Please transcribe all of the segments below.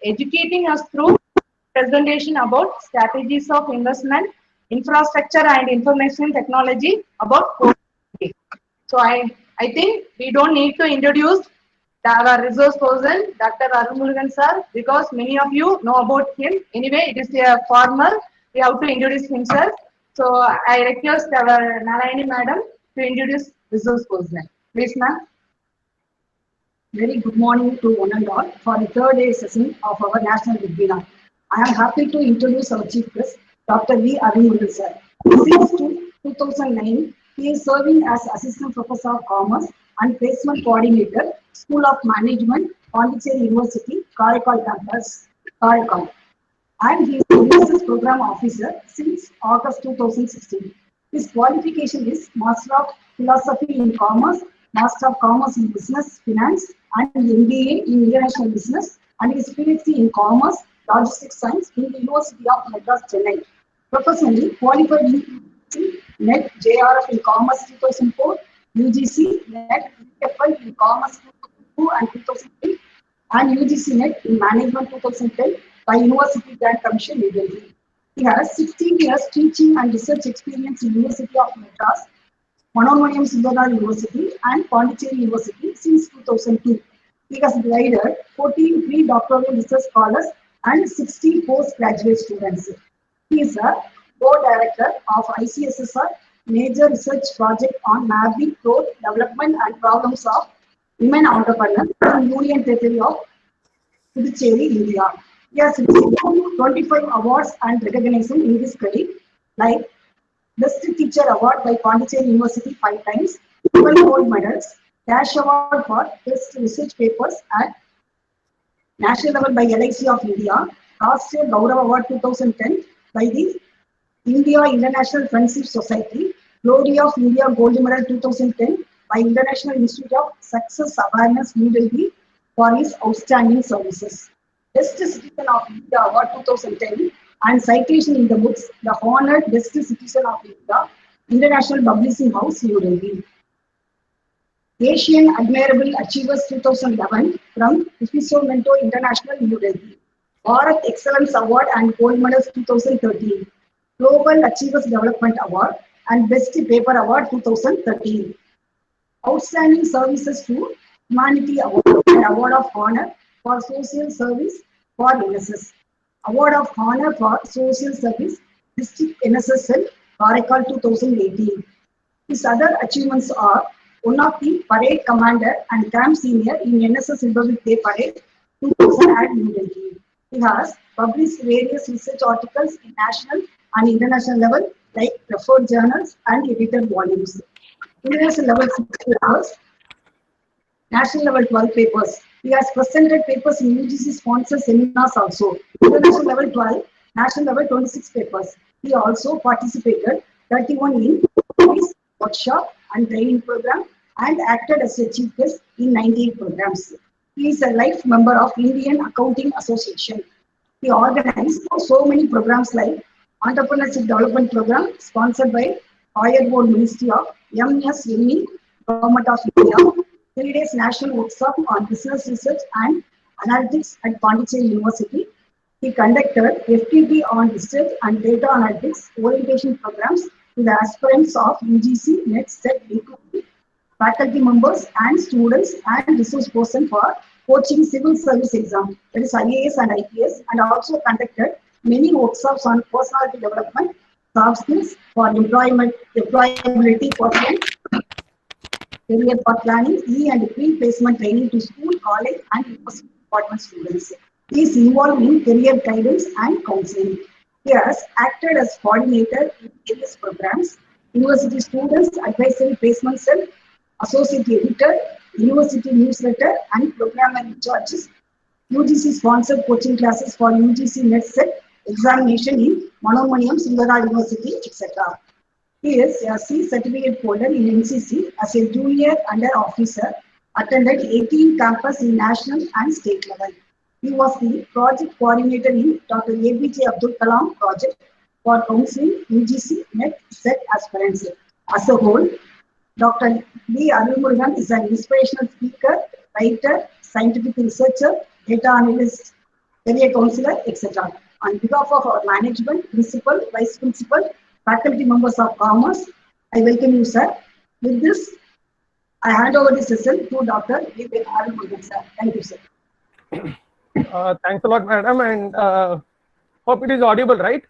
educating us through presentation about strategies of investment, infrastructure and information technology about COVID. So I think we don't need to introduce our resource person, Dr. Arumurugan sir, because many of you know about him. Anyway, it is a formal. We have to introduce himself. So I request our Narayani madam to introduce resource person. Please, ma'am. Very good morning to one and all for the third day session of our national webinar. I am happy to introduce our chief guest, Dr. V. Arumurugan sir. Since 2009, he is serving as Assistant Professor of Commerce and Placement Coordinator, School of Management, Pondicherry University, Karaikal campus, Karaikal. And he is the Business Program Officer since August 2016. His qualification is Master of Philosophy in Commerce, Master of Commerce in Business Finance, and MBA in International Business, and his PhD in Commerce, Logistics Science in the University of Madras, Chennai. Professionally qualified in NET JRF in Commerce 2004, UGC NET FL in Commerce 2002 and 2003, and UGC NET in Management 2010 by University Grant Commission, New Delhi. He has 16 years teaching and research experience in University of Madras, Manonmaniam Sundarlal University, and Pondicherry University since 2002. He has guided 14 pre-doctoral research scholars and 60 postgraduate students. He is a board director of ICSSR major research project on mapping growth, development, and problems of women entrepreneurs in Union Territory of Puducherry, India. He has received 25 awards and recognition in his career, like Best Teacher Award by Pondicherry University 5 times, 12 gold medals, Cash Award for Best Research Papers at national level by LIC of India, Rashtriya Gaurav Award 2010 by the India International Friendship Society, Glory of India Gold Medal 2010 by International Institute of Success Awareness, New Delhi, for his outstanding services. Best Citizen of India Award 2010 and citation in the books, The Honored Best Citizen of India, International Publishing House, New Delhi. Asian Admirable Achievers 2011 from Ifisomento International, New Delhi. Bharat Excellence Award and Gold Medals 2013. Global Achievers Development Award and Best Paper Award 2013. Outstanding Services to Humanity Award and Award of Honor for Social Service for NSS. Award of Honor for Social Service, District NSS Cell, Karaikal 2018. His other achievements are one of the Parade Commander and Camp Senior in NSS Republic Day Parade 2000 at New Delhi. He has published various research articles in national and international level, like referred journals and edited volumes. International level 6 papers, national level 12 papers. He has presented papers in UGC sponsored seminars also. International level 12, national level 26 papers. He also participated 31 in workshop and training program and acted as a chief guest in 98 programs. He is a life member of Indian Accounting Association. He organized so many programs like Entrepreneurship Development Program sponsored by Higher Board Ministry of MSME, Government of India. 3 days national workshop on business research and analytics at Pondicherry University. He conducted FTP on research and data analytics orientation programs to the aspirants of UGC, NET, SET, B2B, faculty members and students, and resource person for coaching civil service exam, that is IAS and IPS, and also conducted many workshops on personality development, soft skills for employability quotient, career path planning, and pre-placement training to school, college, and university department students. He is involved in career guidance and counseling. He has acted as coordinator in various programs, University Students Advisory Placement Cell, Associate Editor, University Newsletter, and Programmer in Charges, UGC sponsored coaching classes for UGC NET SET examination in Manonmaniam Sundarlal University, etc. He is a C certificate holder in NCC as a junior under officer, attended 18 campus in national and state level. He was the project coordinator in Dr. APJ Abdul Kalam project for counseling UGC NET SET aspirants. As a whole, Dr. V. Arumurugan is an inspirational speaker, writer, scientific researcher, data analyst, area councillor, etc. On behalf of our management, principal, vice principal, faculty members of commerce, I welcome you, sir. With this, I hand over the session to Dr. V. Arun, sir. Thank you, sir. Thanks a lot, madam, and hope it is audible, right?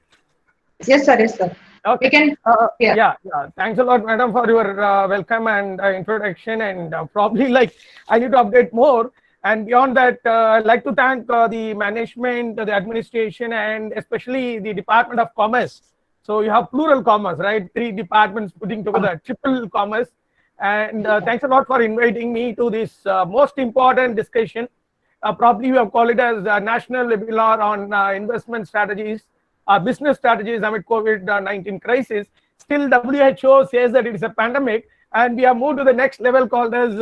Yes, sir. Yes, sir. Okay. We can. Yeah. Thanks a lot, madam, for your welcome and introduction. And probably, like, I need to update more. And beyond that, I'd like to thank the management, the administration, and especially the Department of Commerce. So you have plural commerce, right? 3 departments putting together, triple commerce. And thanks a lot for inviting me to this most important discussion. Probably you have called it as National Webinar on Investment Strategies, business strategies amid COVID-19 crisis. Still, WHO says that it is a pandemic, and we have moved to the next level called as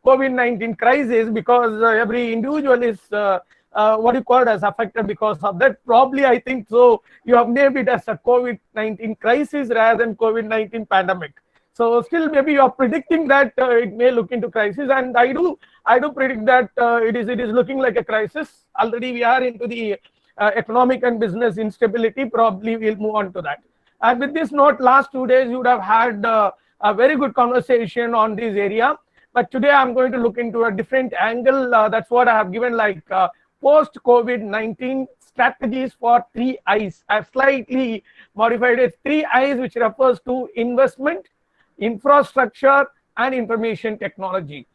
COVID-19 crisis, because every individual is what you call it as affected because of that. Probably, I think so. You have named it as a COVID-19 crisis rather than COVID-19 pandemic. So still, maybe you are predicting that it may look into crisis, and I do predict that it is looking like a crisis. Already, we are into the economic and business instability. Probably, we'll move on to that. And with this note, last 2 days you would have had a very good conversation on this area. But today I'm going to look into a different angle. That's what I have given, like post-COVID-19 strategies for 3 I's. I've slightly modified it. 3 I's, which refers to investment, infrastructure, and information technology,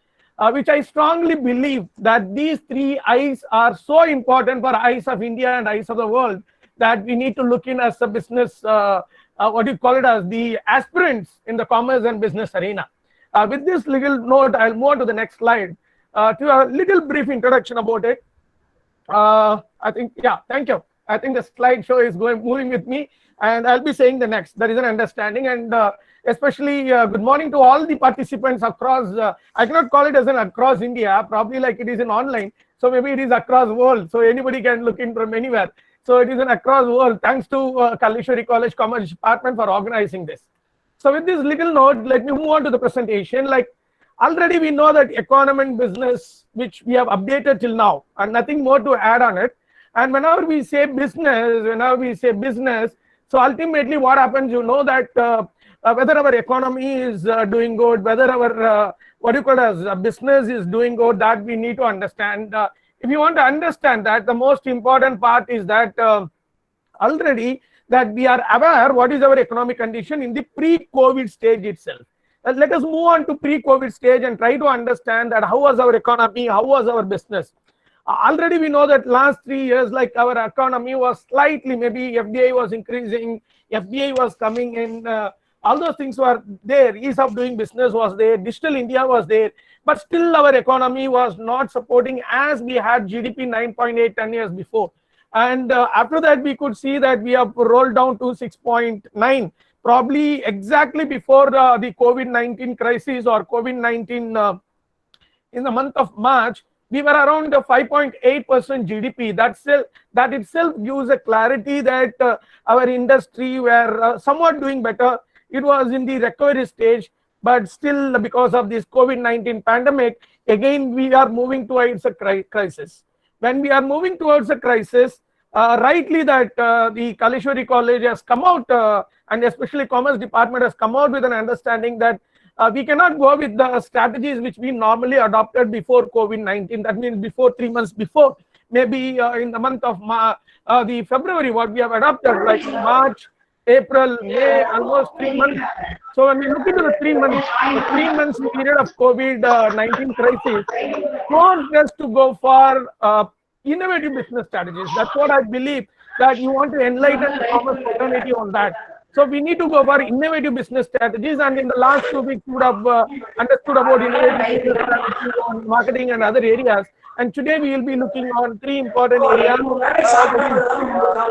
which I strongly believe that these 3 I's are so important for eyes of India and eyes of the world that we need to look in as a business, what do you call it, as the aspirants in the commerce and business arena. With this little note, I'll move on to the next slide to a little brief introduction about it. I think, yeah, thank you. I think the slideshow is moving with me, and I'll be saying the next. There is an understanding, and especially good morning to all the participants across. I cannot call it as an across India, probably like it is in online. So maybe it is across world. So anybody can look in from anywhere. So it is an across world. Thanks to Kalleshwari College Commerce Department for organizing this. So with this little note, let me move on to the presentation. Like already we know that economy and business, which we have updated till now, and nothing more to add on it. And whenever we say business, so ultimately what happens, you know that whether our economy is doing good, whether our what you call as business is doing good, that we need to understand. If you want to understand that, the most important part is that already that we are aware what is our economic condition in the pre-COVID stage itself. Let us move on to pre-COVID stage and try to understand that how was our economy, how was our business. Already we know that last 3 years, like our economy was slightly, maybe FDI was increasing, FDI was coming in, all those things were there, ease of doing business was there, digital India was there, but still our economy was not supporting as we had GDP 9.8 10 years before. And after that, we could see that we have rolled down to 6.9, probably exactly before the COVID-19 crisis or COVID-19 in the month of March, we were around 5.8% GDP. That itself gives a clarity that our industry were somewhat doing better. It was in the recovery stage, but still because of this COVID-19 pandemic, again, we are moving towards a crisis. When we are moving towards a crisis, rightly that the Kalleshwari College has come out, and especially Commerce Department has come out with an understanding that we cannot go with the strategies which we normally adopted before COVID-19. That means before 3 months before, maybe in the month of the February, what we have adopted, like March, April, May, almost 3 months. So when we look into the 3 months, period of COVID-19 crisis, forced us to go for innovative business strategies. That's what I believe, that you want to enlighten the commerce fraternity on that. So we need to go for innovative business strategies, and in the last 2 weeks, you would have understood about innovative business strategies on marketing and other areas. And today we will be looking on 3 important areas: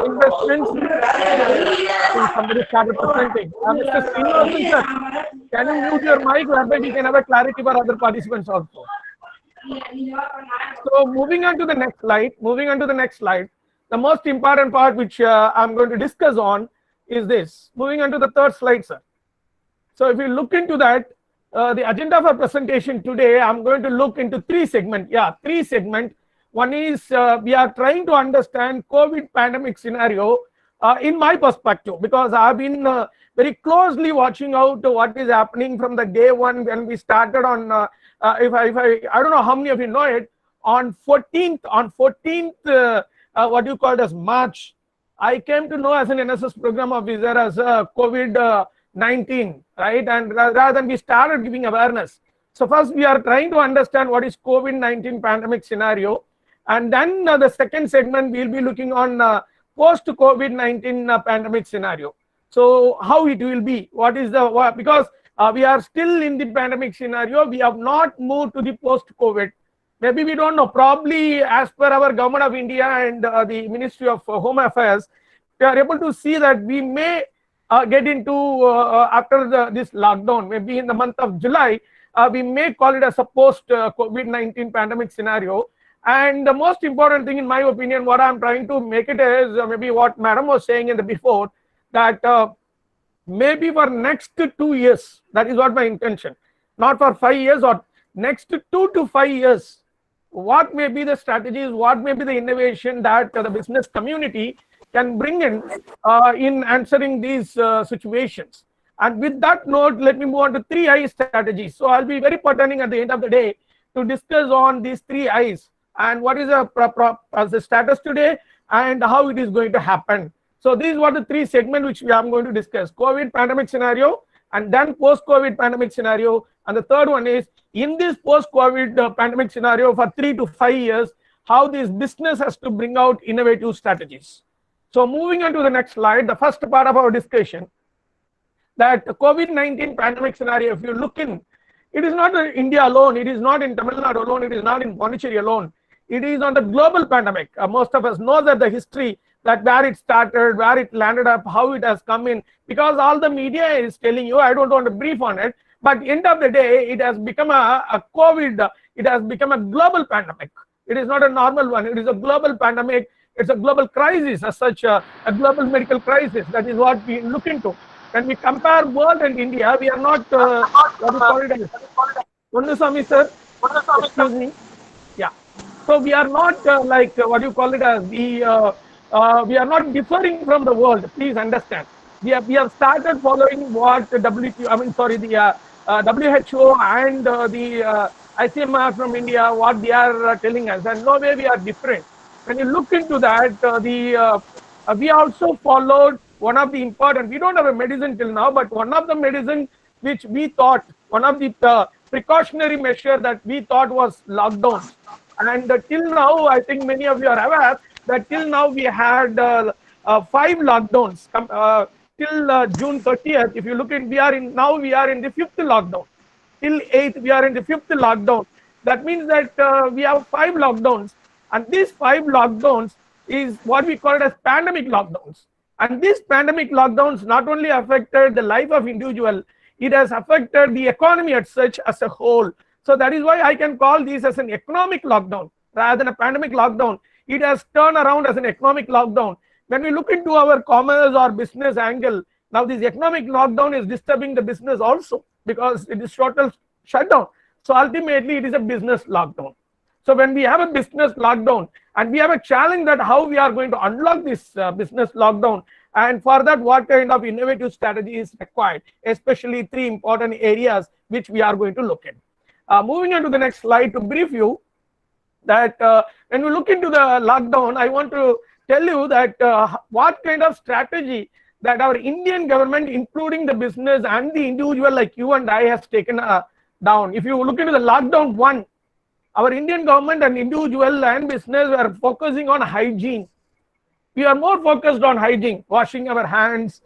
investments. Somebody started presenting. Mr. Srinivasan, sir, can you mute your mic, whereby we can have a clarity for other participants also? So moving on to the next slide, the most important part which I'm going to discuss on is this. Moving on to the third slide, sir. So if you look into that, the agenda for presentation today, I'm going to look into 3 segments. Yeah, 3 segments. One is we are trying to understand COVID pandemic scenario in my perspective, because I've been very closely watching out what is happening from the day one when we started on, I don't know how many of you know it, on 14th, what you call it as March, I came to know as an NSS program officer as COVID-19, right? And rather than we started giving awareness. So first we are trying to understand what is COVID-19 pandemic scenario. And then the second segment, we'll be looking on post-COVID-19 pandemic scenario. So how it will be, what is the, because we are still in the pandemic scenario, we have not moved to the post-COVID. Maybe we don't know, probably as per our government of India and the Ministry of Home Affairs, we are able to see that we may get into, after this lockdown, maybe in the month of July, we may call it as a post-COVID-19 pandemic scenario. And the most important thing, in my opinion, what I'm trying to make it is maybe what Madam was saying in the before, that maybe for next 2 years, that is what my intention, not for 5 years, or next 2 to 5 years, what may be the strategies, what may be the innovation that the business community can bring in answering these situations. And with that note, let me move on to 3 I strategies. So I'll be very pertaining at the end of the day to discuss on these 3 I's and what is the status today and how it is going to happen. So these were the 3 segments which we are going to discuss: COVID pandemic scenario, and then post-COVID pandemic scenario. And the third one is, in this post-COVID pandemic scenario for 3 to 5 years, how this business has to bring out innovative strategies. So moving on to the next slide, the first part of our discussion, that COVID-19 pandemic scenario, if you look in, it is not in India alone, it is not in Tamil Nadu alone, it is not in Pondicherry alone. It is on the global pandemic. Most of us know that the history, that where it started, where it landed up, how it has come in, because all the media is telling you. I don't want to brief on it, but end of the day, it has become a COVID, it has become a global pandemic. It is not a normal one, it is a global pandemic. It's a global crisis as such, a global medical crisis. That is what we look into. When we compare world and India, we are not, what do you call it as? Undusamy sir, excuse me. Yeah. So we are not like, what do you call it as? We are not differing from the world. Please understand. We have started following what the WHO and the ICMR from India, what they are telling us, and no way we are different. When you look into that, we also followed one of the important, we don't have a medicine till now, but one of the medicine which we thought, one of the precautionary measure that we thought was lockdown. And till now, I think many of you are aware that till now we had 5 lockdowns till June 30th. If you look at, we are in the 5th lockdown. Till 8th, we are in the 5th lockdown. That means that we have 5 lockdowns. And these 5 lockdowns is what we call it as pandemic lockdowns. And these pandemic lockdowns not only affected the life of individual, it has affected the economy as such as a whole. So that is why I can call this as an economic lockdown rather than a pandemic lockdown. It has turned around as an economic lockdown. When we look into our commerce or business angle, now this economic lockdown is disturbing the business also because it is total shutdown. So ultimately it is a business lockdown. So when we have a business lockdown and we have a challenge that how we are going to unlock this business lockdown, and for that what kind of innovative strategy is required, especially 3 important areas which we are going to look at. Moving on to the next slide to brief you that when we look into the lockdown, I want to tell you that what kind of strategy that our Indian government, including the business and the individual like you and I, has taken down. If you look into the lockdown 1, our Indian government and individual and business were focusing on hygiene. We are more focused on hygiene, washing our hands,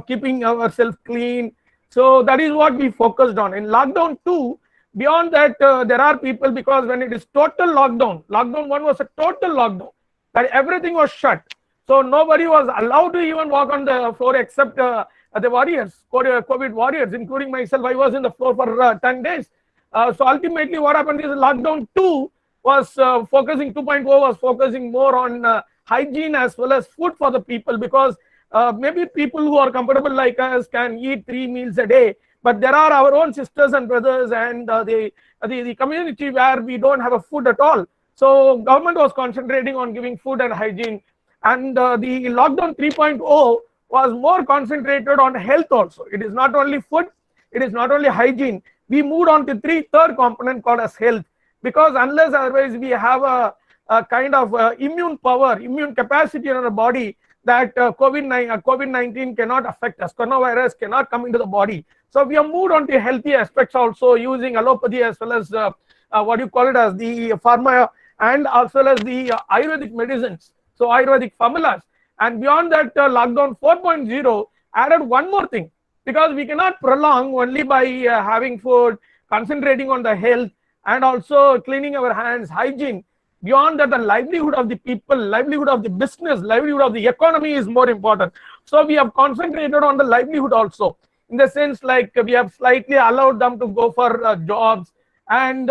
keeping ourselves clean. So that is what we focused on. In lockdown 2, beyond that, there are people, because when it is total lockdown, lockdown 1 was a total lockdown, that everything was shut. So nobody was allowed to even walk on the floor except the warriors, COVID warriors, including myself. I was in the floor for 10 days. So ultimately what happened is lockdown 2 was focusing, 2.0 was focusing more on hygiene as well as food for the people, because maybe people who are comfortable like us can eat 3 meals a day, but there are our own sisters and brothers and the community where we don't have a food at all. So government was concentrating on giving food and hygiene, and the lockdown 3.0 was more concentrated on health also. It is not only food, it is not only hygiene. We moved on to third component called as health, because unless otherwise we have a kind of immune power, immune capacity in our body, that COVID-19 cannot affect us. Coronavirus cannot come into the body. So we have moved on to healthy aspects also, using allopathy as well as what you call it as the pharma, and as well as the Ayurvedic medicines. So Ayurvedic formulas. And beyond that, lockdown 4.0 added one more thing, because we cannot prolong only by having food, concentrating on the health, and also cleaning our hands, hygiene. Beyond that, the livelihood of the people, livelihood of the business, livelihood of the economy is more important. So we have concentrated on the livelihood also, in the sense like we have slightly allowed them to go for jobs, and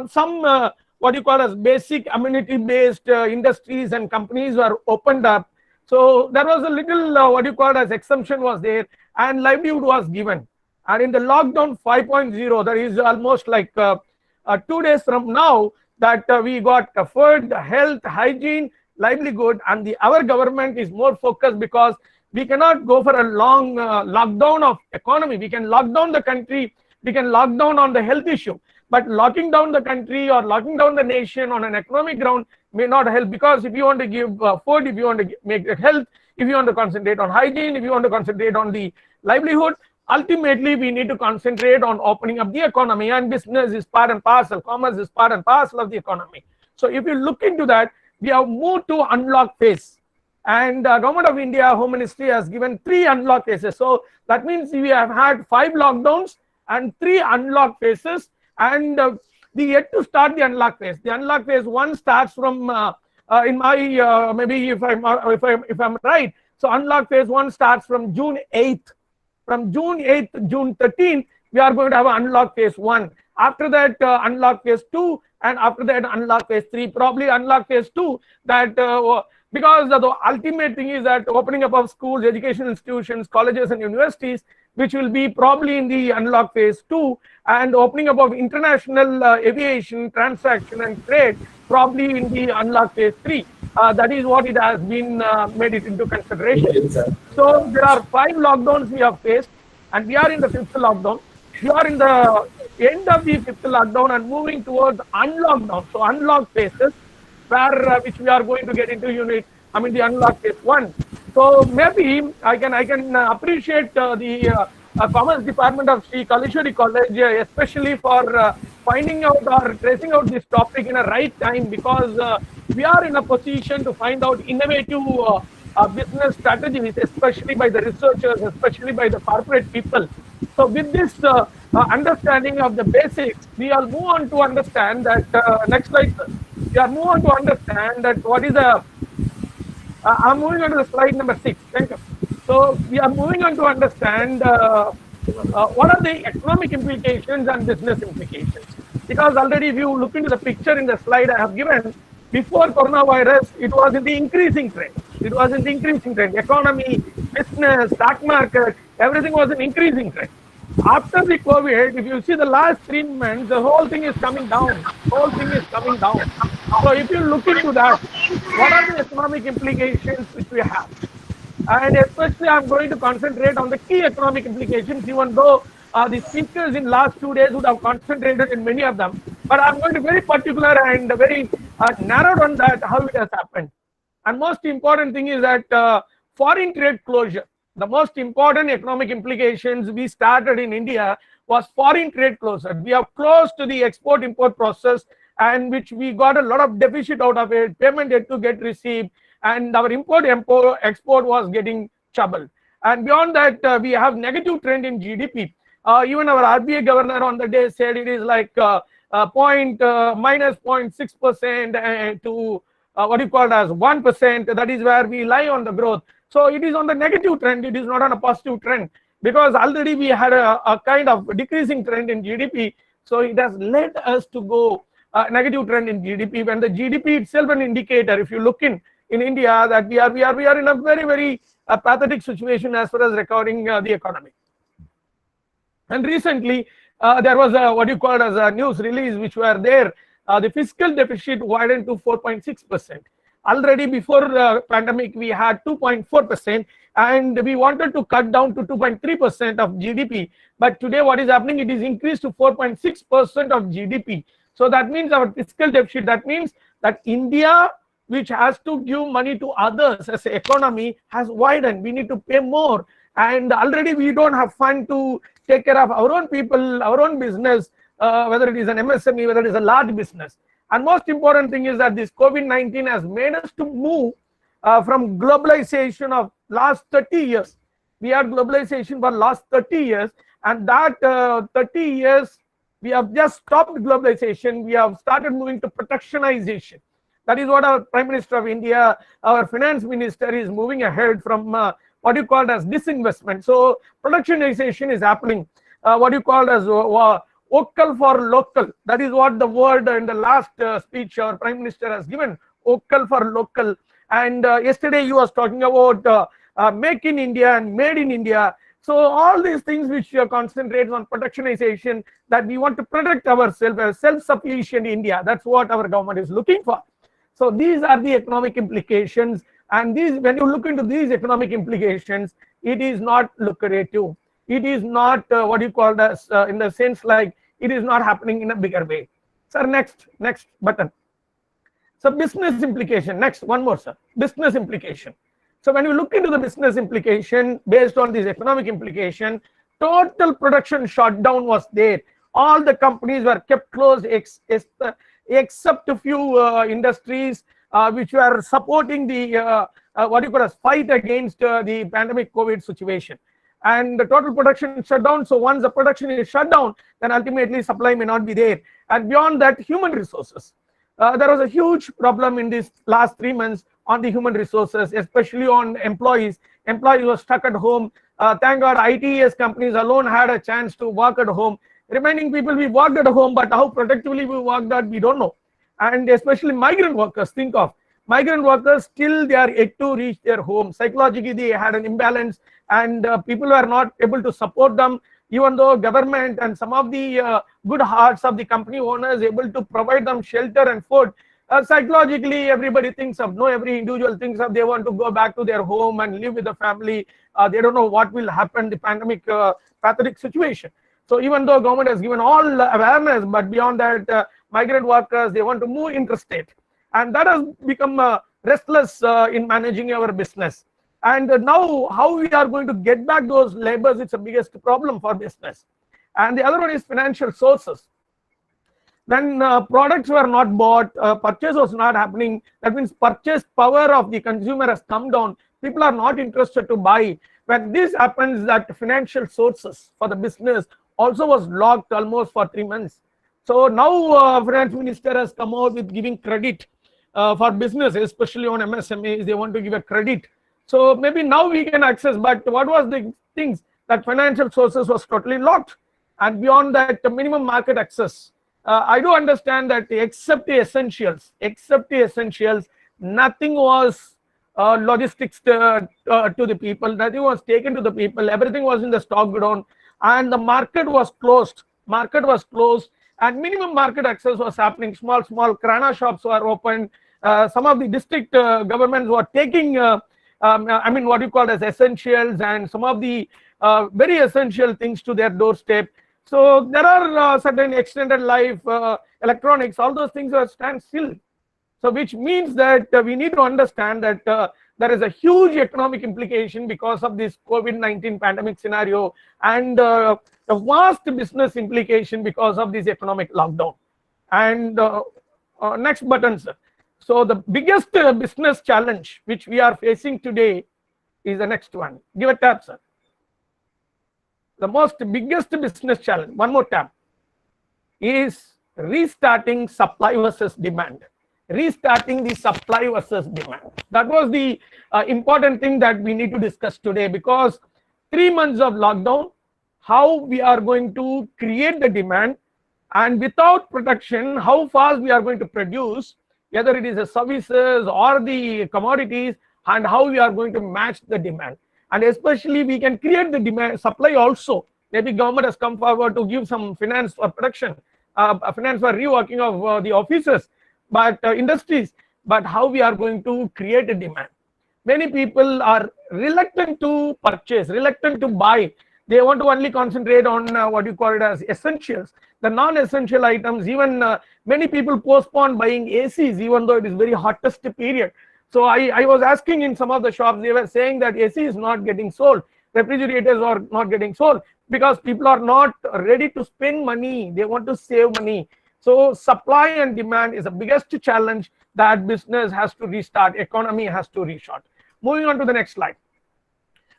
some what you call as basic amenity based industries and companies were opened up. So there was a little what you call as exemption was there, and livelihood was given. And in the lockdown 5.0, there is almost like 2 days from now, that we got food, health, hygiene, livelihood, and our government is more focused, because we cannot go for a long lockdown of economy. We can lock down the country, we can lock down on the health issue, but locking down the country or locking down the nation on an economic ground may not help, because if you want to give food, if you want to make health, if you want to concentrate on hygiene, if you want to concentrate on the livelihood, ultimately we need to concentrate on opening up the economy, and business is part and parcel, commerce is part and parcel of the economy. So if you look into that, we have moved to unlock phase, and Government of India Home Ministry has given 3 unlock phases. So that means we have had 5 lockdowns and 3 unlock phases, and we yet to start the unlock phase. The unlock phase 1 starts from in my maybe if I'm right. So unlock phase 1 starts from June 8th. From June 8th, June 13th, we are going to have an unlock phase 1. After that, unlock phase 2, and after that, unlock phase 3. Probably unlock phase 2, that because the ultimate thing is that opening up of schools, education institutions, colleges, and universities, which will be probably in the unlock phase 2, and opening up of international aviation, transaction, and trade, probably in the unlock phase 3. That is what it has been made it into consideration. So there are 5 lockdowns we have faced, and we are in the 5th lockdown. We are in the end of the 5th lockdown and moving towards unlockdown. So unlock phases, where which we are going to get into the unlock phase 1. So maybe I can appreciate the Commerce Department of Sri Kalishwari College, especially for finding out or tracing out this topic in a right time, because we are in a position to find out innovative business strategies, especially by the researchers, especially by the corporate people. So with this understanding of the basics, we will move on to understand that next slide. We are moving on to understand that what is a I'm moving on to the slide number 6. Thank you. So we are moving on to understand what are the economic implications and business implications. Because already if you look into the picture in the slide I have given, before coronavirus, it was in the increasing trend. It was in the increasing trend. Economy, business, stock market, everything was in increasing trend. After the COVID, if you see the last 3 months, the whole thing is coming down. Whole thing is coming down. So if you look into that, what are the economic implications which we have? And especially I'm going to concentrate on the key economic implications, even though the speakers in last 2 days would have concentrated in many of them. But I'm going to be very particular and very narrowed on that, how it has happened. And most important thing is that foreign trade closure. The most important economic implications we started in India was foreign trade closure. We have closed to the export-import process, and which we got a lot of deficit out of it, payment yet to get received, and our export was getting troubled. And beyond that, we have negative trend in GDP. Even our RBI governor on the day said it is like minus 0.6% to what you call as 1%. That is where we lie on the growth. So it is on the negative trend. It is not on a positive trend, because already we had a kind of decreasing trend in GDP. So it has led us to go negative trend in GDP, when the GDP itself an indicator. If you look in India, that we are in a very, very pathetic situation as far as recovering the economy. And recently there was what you call as a news release which were there, the fiscal deficit widened to 4.6%. Already before pandemic, we had 2.4%, and we wanted to cut down to 2.3% of GDP. But today, what is happening? It is increased to 4.6% of GDP. So that means our fiscal deficit. That means that India, which has to give money to others as an economy, has widened. We need to pay more, and already we don't have fund to take care of our own people, our own business, whether it is an MSME, whether it is a large business. And most important thing is that this COVID-19 has made us to move from globalization of last 30 years. We had globalization for last 30 years, and that 30 years, we have just stopped globalization. We have started moving to protectionization. That is what our Prime Minister of India, our Finance Minister is moving ahead from what you call as disinvestment. So protectionization is happening. What you call as vocal for local. That is what the word in the last speech our Prime Minister has given, vocal for local. And yesterday he was talking about make in India and made in India. So all these things which concentrate on protectionization, that we want to protect ourselves as self-sufficient India. That's what our government is looking for. So these are the economic implications. And these, when you look into these economic implications, it is not lucrative. It is not what you call as in the sense like it is not happening in a bigger way. Sir, next button. So business implication. Next, one more, sir. Business implication. So when you look into the business implication based on this economic implication, total production shutdown was there. All the companies were kept closed except a few industries which were supporting the what you call as fight against the pandemic COVID situation. And the total production shut down. So once the production is shut down, then ultimately supply may not be there. And beyond that, human resources. There was a huge problem in these last 3 months on the human resources, especially on employees. Employees were stuck at home. Thank God, ITES companies alone had a chance to work at home. Remaining people, we worked at home, but how productively we worked at, we don't know. And especially migrant workers, think of migrant workers, still they are yet to reach their home. Psychologically, they had an imbalance, and people were not able to support them, even though government and some of the good hearts of the company owners able to provide them shelter and food. Psychologically, everybody thinks of, every individual thinks of they want to go back to their home and live with the family. They don't know what will happen, the pandemic pathetic situation. So even though government has given all awareness, but beyond that, migrant workers, they want to move interstate. And that has become restless in managing our business. And now how we are going to get back those labors, it's the biggest problem for business. And the other one is financial sources. When products were not bought, purchase was not happening, that means purchase power of the consumer has come down. People are not interested to buy. When this happens, that financial sources for the business also was locked almost for 3 months. So now Finance Minister has come out with giving credit for businesses, especially on MSMEs. They want to give a credit. So maybe now we can access, but what was the things that financial sources was totally locked? And beyond that, the minimum market access. I do understand that except the essentials, nothing was logistics to the people, nothing was taken to the people, everything was in the stock godown, and the market was closed. And minimum market access was happening. Small kirana shops were open. Some of the district governments were taking, what you call as essentials and some of the very essential things to their doorstep. So there are certain extended life, electronics, all those things are stand still. So which means that we need to understand that there is a huge economic implication because of this COVID-19 pandemic scenario, and a vast business implication because of this economic lockdown. And next button, sir. So the biggest business challenge which we are facing today is the next one. Give a tap, sir. The biggest business challenge, one more tab, is restarting supply versus demand. Restarting the supply versus demand. That was the important thing that we need to discuss today, because 3 months of lockdown, how we are going to create the demand, and without protection, how fast we are going to produce, whether it is the services or the commodities, and how we are going to match the demand. And especially we can create the demand supply also. Maybe government has come forward to give some finance for production. finance for reworking of the offices, but industries, but how we are going to create a demand. Many people are reluctant to purchase, reluctant to buy. They want to only concentrate on what you call it as essentials. The non-essential items, even many people postpone buying ACs, even though it is very hottest period. So I was asking in some of the shops, they were saying that AC is not getting sold, refrigerators are not getting sold, because people are not ready to spend money. They want to save money. So supply and demand is the biggest challenge that business has to restart, economy has to restart. Moving on to the next slide.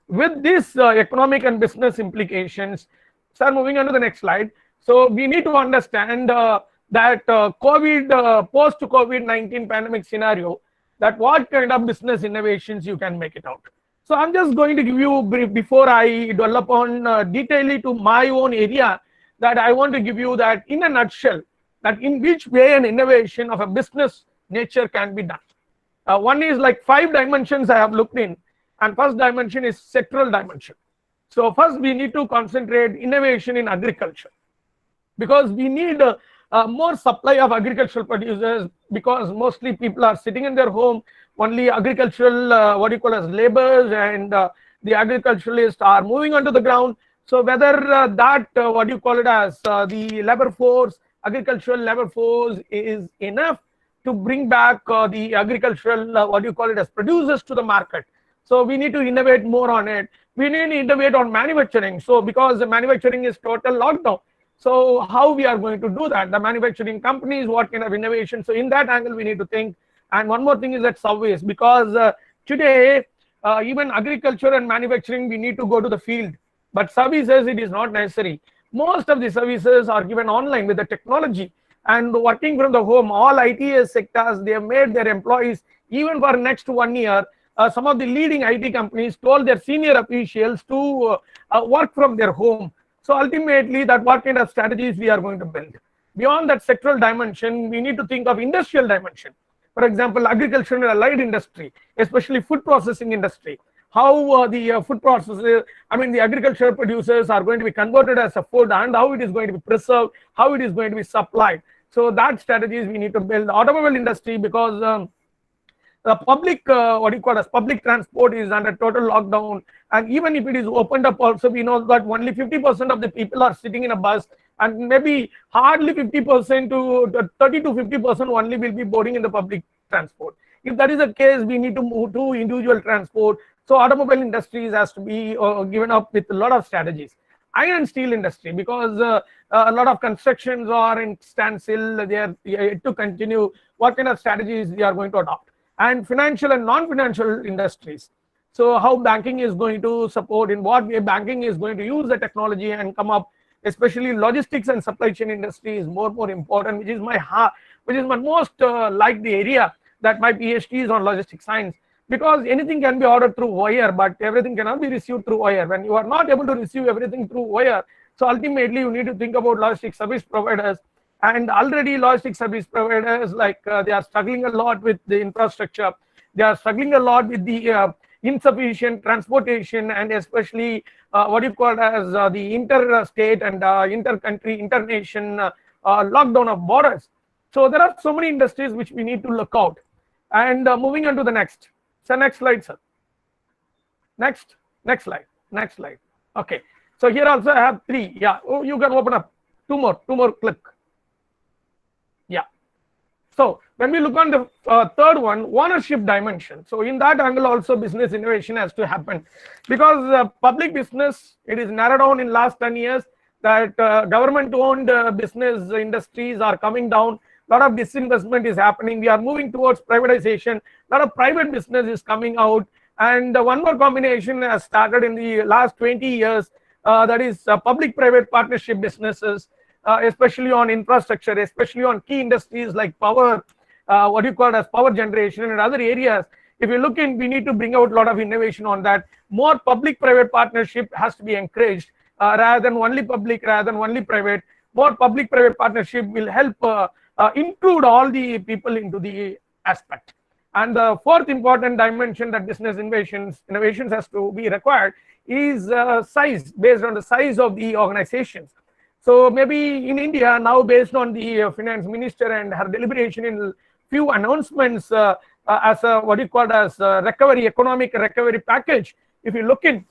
With this economic and business implications, sir, moving on to the next slide. So we need to understand that post-COVID-19 pandemic scenario, that what kind of business innovations you can make it out. So I'm just going to give you brief before I develop on detailedly to my own area, that I want to give you that in a nutshell, that in which way an innovation of a business nature can be done. One is like 5 dimensions I have looked in, and first dimension is sectoral dimension. So first we need to concentrate innovation in agriculture, because we need more supply of agricultural producers, because mostly people are sitting in their home, only agricultural what you call as laborers and the agriculturalists are moving onto the ground. So whether what you call it as the labor force, agricultural labor force is enough to bring back the agricultural what you call it as producers to the market. So we need to innovate more on it. We need to innovate on manufacturing. So because the manufacturing is total lockdown, so how we are going to do that? The manufacturing companies, what kind of innovation? So in that angle, we need to think. And one more thing is that surveys, because today, even agriculture and manufacturing, we need to go to the field. But services, it is not necessary. Most of the services are given online with the technology. And working from the home, all ITS sectors, they have made their employees, even for next 1 year, some of the leading IT companies told their senior officials to work from their home. So ultimately, that what kind of strategies we are going to build. Beyond that sectoral dimension, we need to think of industrial dimension. For example, agriculture and allied industry, especially food processing industry. How the food processors, the agricultural producers are going to be converted as a food, and how it is going to be preserved, how it is going to be supplied. So that strategies we need to build. Automobile industry, because the public, what you call as public transport is under total lockdown. And even if it is opened up also, we know that only 50% of the people are sitting in a bus, and maybe hardly 50% to 30 to 50% only will be boarding in the public transport. If that is the case, we need to move to individual transport. So automobile industries has to be given up with a lot of strategies. Iron and steel industry, because a lot of constructions are in standstill, they are yet to continue. What kind of strategies we are going to adopt? And financial and non-financial industries. So how banking is going to support, in what way banking is going to use the technology and come up, especially logistics and supply chain industry is more important, which is my most like the area that my PhD is on logistics science, because anything can be ordered through wire, but everything cannot be received through wire. When you are not able to receive everything through wire, so ultimately you need to think about logistics service providers. And already logistics service providers, like they are struggling a lot with the infrastructure. They are struggling a lot with the insufficient transportation, and especially what you call as the interstate and inter-country, inter-nation lockdown of borders. So there are so many industries which we need to look out. And moving on to the next. So next slide, sir. Next slide. Okay. So here also I have 3. Yeah. Oh, you can open up. Two more click. Yeah. So when we look on the third one, ownership dimension. So in that angle also business innovation has to happen, because public business, it is narrowed down in last 10 years that government owned business industries are coming down. A lot of disinvestment is happening. We are moving towards privatization. A lot of private business is coming out. And one more combination has started in the last 20 years, that is public-private partnership businesses, especially on infrastructure, especially on key industries like power, what you call as power generation and other areas. If you look in, we need to bring out a lot of innovation on that. More public-private partnership has to be encouraged, rather than only public, rather than only private. More public-private partnership will help include all the people into the aspect. And the fourth important dimension that business innovations has to be required is size, based on the size of the organizations. So maybe in India now, based on the finance minister and her deliberation in few announcements as a what you call as economic recovery package, if you look in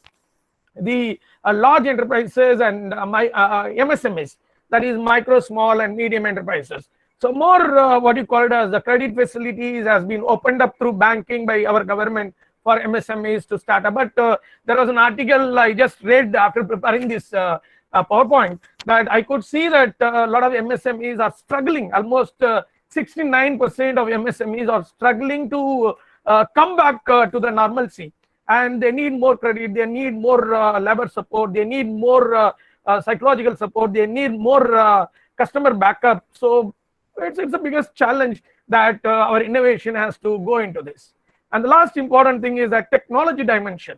the large enterprises and MSMEs, that is micro, small and medium enterprises. So more what you call it as the credit facilities has been opened up through banking by our government for MSMEs to start up. But there was an article I just read after preparing this PowerPoint that I could see that a lot of MSMEs are struggling. Almost 69% of MSMEs are struggling to come back to the normalcy, and they need more credit, they need more labor support, they need more psychological support, they need more customer backup. So it's the biggest challenge that our innovation has to go into this. And the last important thing is that technology dimension.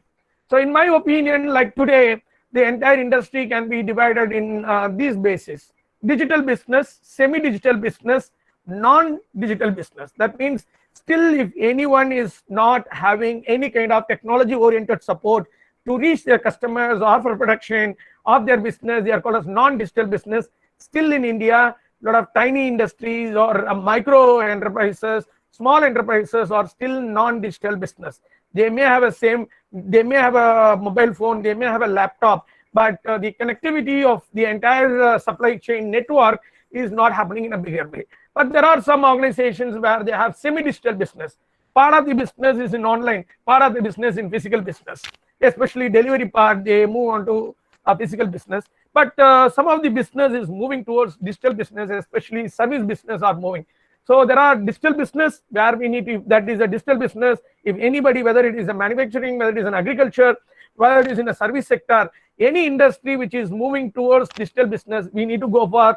So in my opinion, like today, the entire industry can be divided in these bases: digital business, semi-digital business, non-digital business. That means still if anyone is not having any kind of technology oriented support to reach their customers or for production of their business, they are called as non-digital business. Still in India, a lot of tiny industries or micro enterprises, small enterprises are still non-digital business. They may have a mobile phone, they may have a laptop, but the connectivity of the entire supply chain network is not happening in a bigger way. But there are some organizations where they have semi-digital business. Part of the business is in online, part of the business in physical business. Especially delivery part, they move on to a physical business. But some of the business is moving towards digital business, especially service business are moving. So there are digital business where we need to, that is a digital business. If anybody, whether it is a manufacturing, whether it is an agriculture, whether it is in a service sector, any industry which is moving towards digital business, we need to go for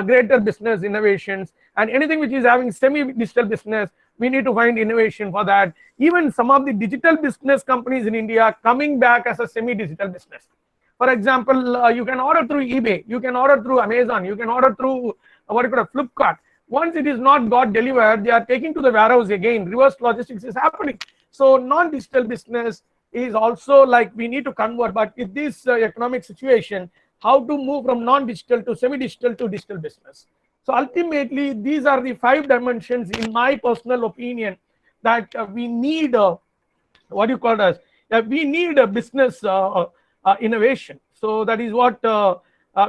greater business innovations. And anything which is having semi-digital business, we need to find innovation for that. Even some of the digital business companies in India coming back as a semi-digital business. For example, you can order through eBay, you can order through Amazon, you can order through Flipkart. Once it is not got delivered, they are taking to the warehouse again. Reverse logistics is happening. So non-digital business is also like we need to convert. But with this economic situation, how to move from non-digital to semi-digital to digital business. So ultimately, these are the 5 dimensions, in my personal opinion, that we need we need a business innovation. So that is what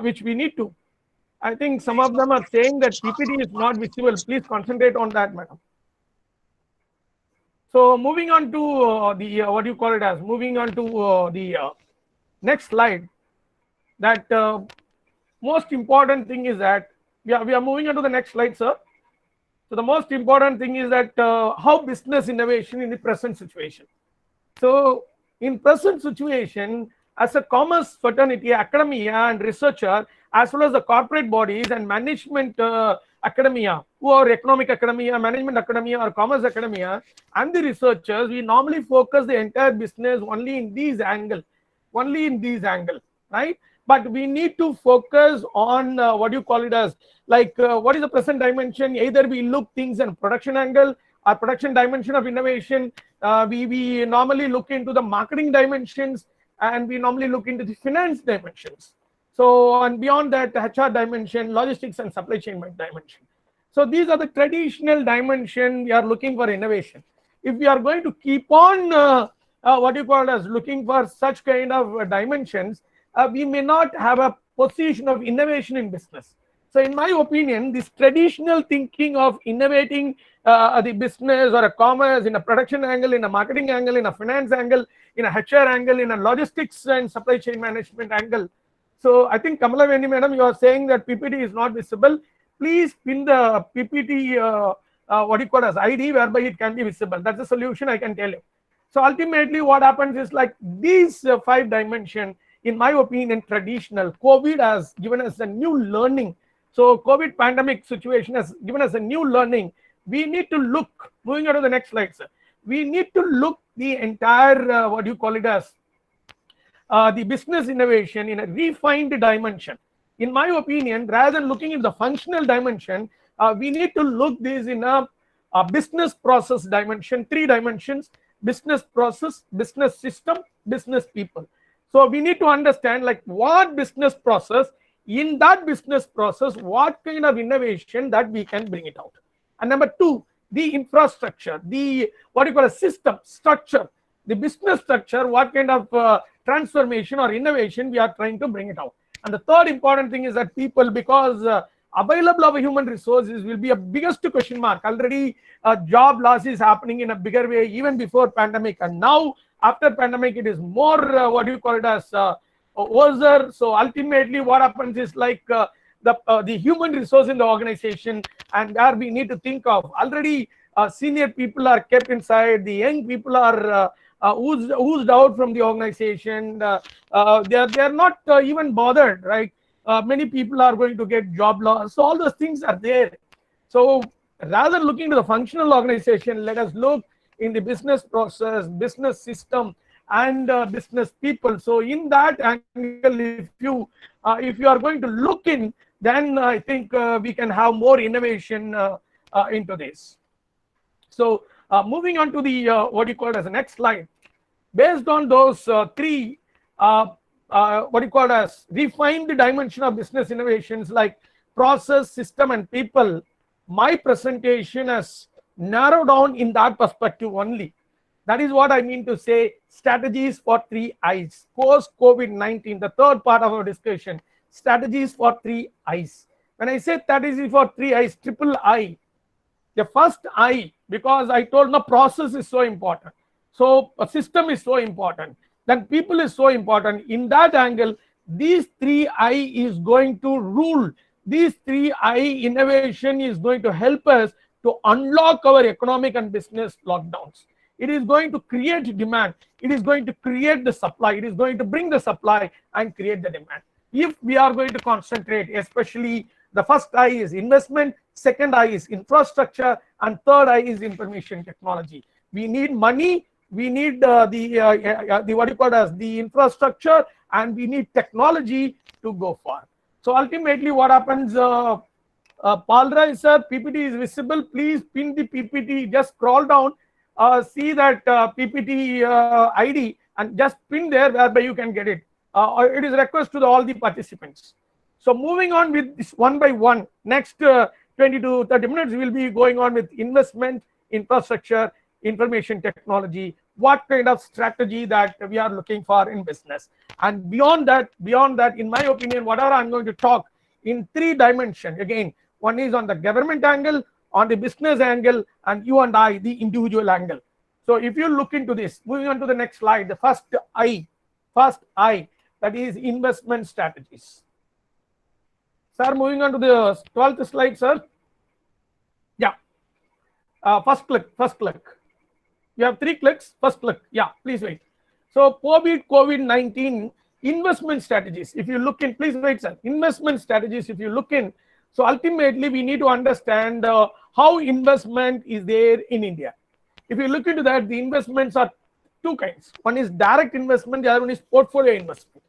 which we need to. I think some of them are saying that PPT is not visible. Please concentrate on that, madam. So moving on to moving on to the next slide. That most important thing is that we are moving on to the next slide, sir. So the most important thing is that how business innovation in the present situation. So in present situation, as a commerce fraternity, academia and researcher, as well as the corporate bodies and management academia, who are economic academia, management academia or commerce academia, and the researchers, we normally focus the entire business only in these angle, right? But we need to focus on what is the present dimension. Either we look things in production angle or production dimension of innovation. We normally look into the marketing dimensions, and we normally look into the finance dimensions. So, and beyond that, the HR dimension, logistics and supply chain dimension. So these are the traditional dimension we are looking for innovation. If we are going to keep on looking for such kind of dimensions, we may not have a position of innovation in business. So in my opinion, this traditional thinking of innovating the business or a commerce in a production angle, in a marketing angle, in a finance angle, in a HR angle, in a logistics and supply chain management angle. So I think Kamalaveni madam, you are saying that PPT is not visible. Please pin the PPT ID whereby it can be visible. That's the solution I can tell you. So ultimately what happens is like these 5 dimensions, in my opinion, traditional. COVID has given us a new learning. So COVID pandemic situation has given us a new learning. We need to look, moving on to the next slide, sir. We need to look the entire, the business innovation in a refined dimension. In my opinion, rather than looking in the functional dimension, we need to look this in a business process dimension, 3 dimensions: business process, business system, business people. So we need to understand like what business process in that business process, what kind of innovation that we can bring it out. And number two, the infrastructure, the what you call a system structure, the business structure, what kind of transformation or innovation we are trying to bring it out. And the third important thing is that people, because available of human resources will be a biggest question mark. Already job loss is happening in a bigger way even before pandemic, and now after pandemic it is more what you call it as worse. So ultimately what happens is like the human resource in the organization, and where we need to think of already senior people are kept inside, the young people are oozed out from the organization. They are not even bothered, right? Many people are going to get job loss. So all those things are there. So rather looking to the functional organization, let us look in the business process, business system, and business people. So in that angle, if you are going to look in, then I think we can have more innovation into this. So moving on to the what you call it as the next slide. Based on those three what you call as refined dimension of business innovations like process, system, and people, my presentation has narrowed down in that perspective only. That is what I mean to say, strategies for 3 I's. Post COVID-19, the third part of our discussion, strategies for 3 I's. When I say strategies for 3 I's, triple I, the first I, because I told the process is so important. So a system is so important. Then people is so important. In that angle, these 3 I is going to rule. These 3 I innovation is going to help us to unlock our economic and business lockdowns. It is going to create demand. It is going to create the supply. It is going to bring the supply and create the demand. If we are going to concentrate, especially the first I is investment, second I is infrastructure, and third I is information technology. We need money, we need the what you call as the infrastructure, and we need technology to go for. So ultimately what happens, Palrai sir, PPT is visible. Please pin the PPT, just scroll down, see that PPT ID and just pin there whereby you can get it. It is a request to all the participants. So moving on with this one by one, next 20 to 30 minutes we will be going on with investment, infrastructure, information technology, what kind of strategy that we are looking for in business. And beyond that, in my opinion, whatever I'm going to talk in 3 dimensions. Again, one is on the government angle, on the business angle, and you and I, the individual angle. So if you look into this, moving on to the next slide, the first I, that is investment strategies. Sir, moving on to the 12th slide, sir. Yeah. First click. You have 3 clicks, first click. Yeah, please wait. So COVID-19 investment strategies. If you look in, please wait, sir. Investment strategies, if you look in. So ultimately, we need to understand how investment is there in India. If you look into that, the investments are 2 kinds. One is direct investment, the other one is portfolio investment.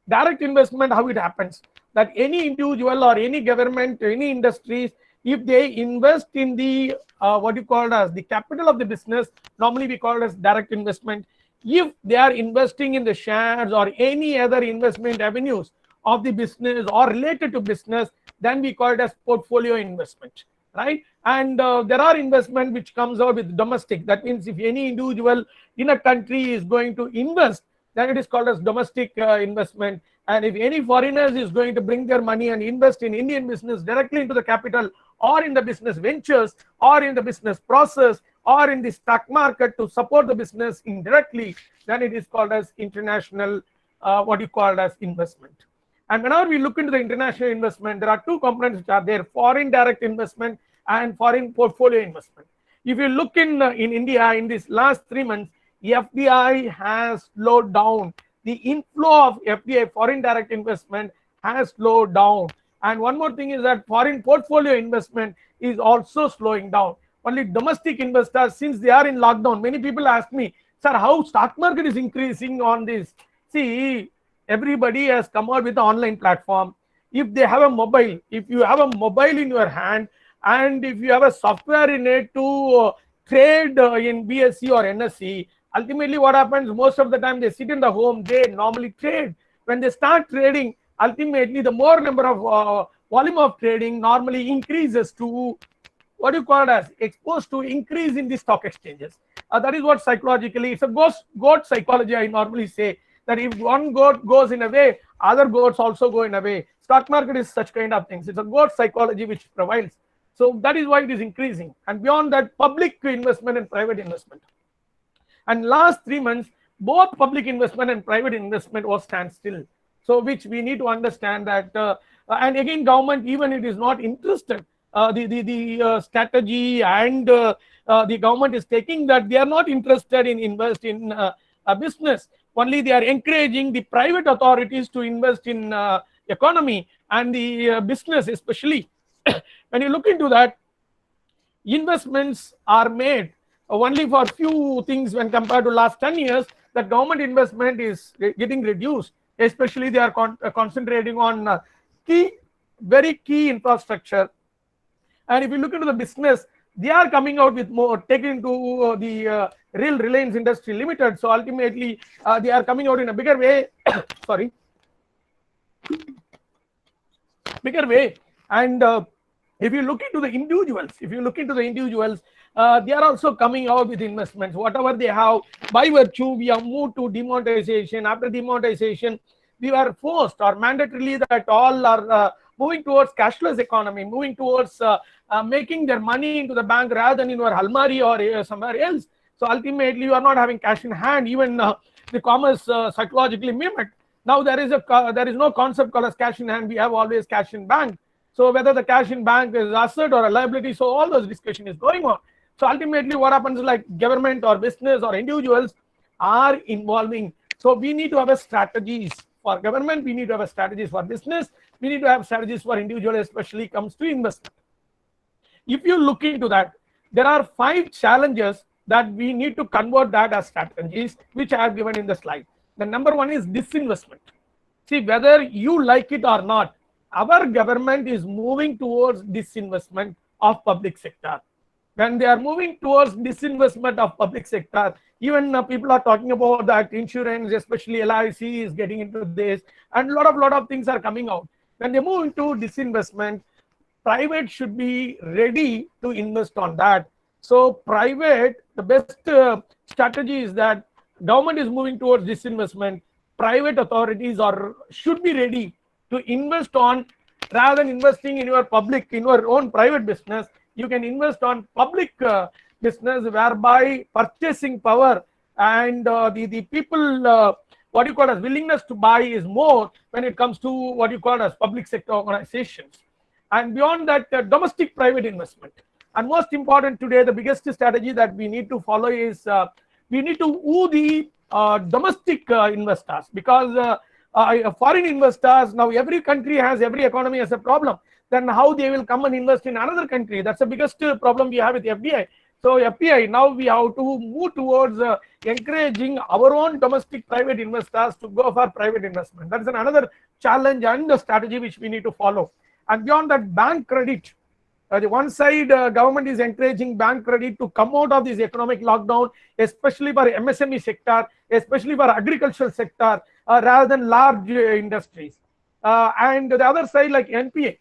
Direct investment, how it happens? That any individual or any government, any industries, if they invest in the what you call as the capital of the business, normally we call it as direct investment. If they are investing in the shares or any other investment avenues of the business or related to business, then we call it as portfolio investment, right? And there are investment which comes out with domestic. That means if any individual in a country is going to invest, then it is called as domestic investment. And if any foreigners is going to bring their money and invest in Indian business directly into the capital or in the business ventures or in the business process or in the stock market to support the business indirectly, then it is called as international, what you call as investment. And whenever we look into the international investment, there are 2 components which are there: foreign direct investment and foreign portfolio investment. If you look in India in this last 3 months, FDI has slowed down. The inflow of FDI, foreign direct investment, has slowed down. And one more thing is that foreign portfolio investment is also slowing down. Only domestic investors, since they are in lockdown, many people ask me, sir, how stock market is increasing on this? See, everybody has come out with an online platform. If they have a mobile, if you have a mobile in your hand, and if you have a software in it to trade in BSE or NSE, ultimately what happens, most of the time they sit in the home, they normally trade. When they start trading, ultimately the more number of volume of trading normally increases to what you call it as exposed to increase in the stock exchanges. That is what psychologically, it's a goat psychology. I normally say that if one goat goes in a way, other goats also go in a way. Stock market is such kind of things. It's a goat psychology which prevails. So that is why it is increasing. And beyond that, public investment and private investment. And last 3 months, both public investment and private investment was standstill. So which we need to understand that, and again, government, even it is not interested, the strategy and the government is taking that they are not interested in invest in a business. Only they are encouraging the private authorities to invest in economy and the business, especially. When you look into that, investments are made only for few things when compared to last 10 years. That government investment is getting reduced, especially they are concentrating on very key infrastructure. And if you look into the business, they are coming out with more, taking to the real Reliance Industry Limited. So ultimately, they are coming out in a bigger way. Sorry, bigger way. And if you look into the individuals, they are also coming out with investments. Whatever they have, by virtue, we have moved to demonetization. After demonetization, we were forced or mandatorily that all are moving towards cashless economy, moving towards making their money into the bank rather than in your almari or somewhere else. So ultimately, you are not having cash in hand. Even the commerce psychologically mimicked. Now there is no concept called as cash in hand. We have always cash in bank. So whether the cash in bank is asset or a liability, so all those discussion is going on. So ultimately, what happens is like government or business or individuals are involving. So we need to have a strategies for government. We need to have a strategies for business. We need to have strategies for individual, especially comes to investment. If you look into that, there are 5 challenges that we need to convert that as strategies, which I have given in the slide. The number 1 is disinvestment. See, whether you like it or not, our government is moving towards disinvestment of public sector. When they are moving towards disinvestment of public sector, even people are talking about that insurance, especially LIC is getting into this, and a lot of things are coming out. When they move into disinvestment, private should be ready to invest on that. So private, the best strategy is that government is moving towards disinvestment. Private authorities should be ready to invest on, rather than investing in your own private business, you can invest on public business, whereby purchasing power and the people, what you call as willingness to buy is more when it comes to what you call as public sector organizations. And beyond that, domestic private investment. And most important today, the biggest strategy that we need to follow is we need to woo the domestic investors, because foreign investors, now every country has, every economy has a problem. Then how they will come and invest in another country? That's the biggest problem we have with FDI. So FPI, now we have to move towards encouraging our own domestic private investors to go for private investment. That is another challenge and the strategy which we need to follow. And beyond that, bank credit. The one side, government is encouraging bank credit to come out of this economic lockdown, especially for MSME sector, especially for agricultural sector, rather than large industries. And the other side, like NPA.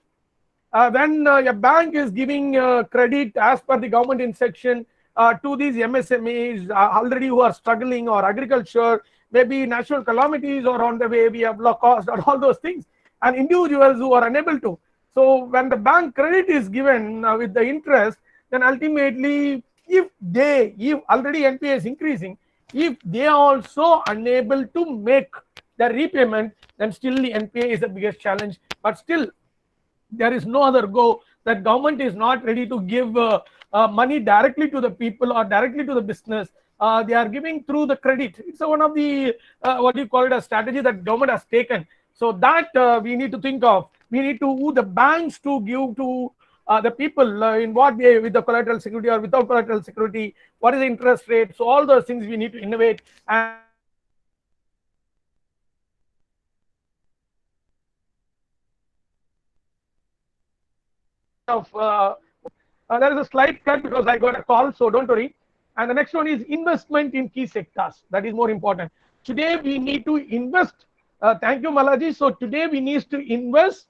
When a bank is giving credit as per the government instruction to these MSMEs already who are struggling, or agriculture, maybe natural calamities or on the way, we have low cost or all those things, and individuals who are unable to. So when the bank credit is given with the interest, then ultimately, if already NPA is increasing, if they are also unable to make the repayment, then still the NPA is the biggest challenge. But still, there is no other go, that government is not ready to give money directly to the people or directly to the business. They are giving through the credit. It's one of the what you call it, a strategy that government has taken. So that we need to think of. We need to woo the banks to give to the people in what way, with the collateral security or without collateral security, what is the interest rate. So all those things we need to innovate. And there is a slight cut because I got a call, so don't worry. And the next one is investment in key sectors. That is more important. Today we need to invest Thank you, Malaji. So today we need to invest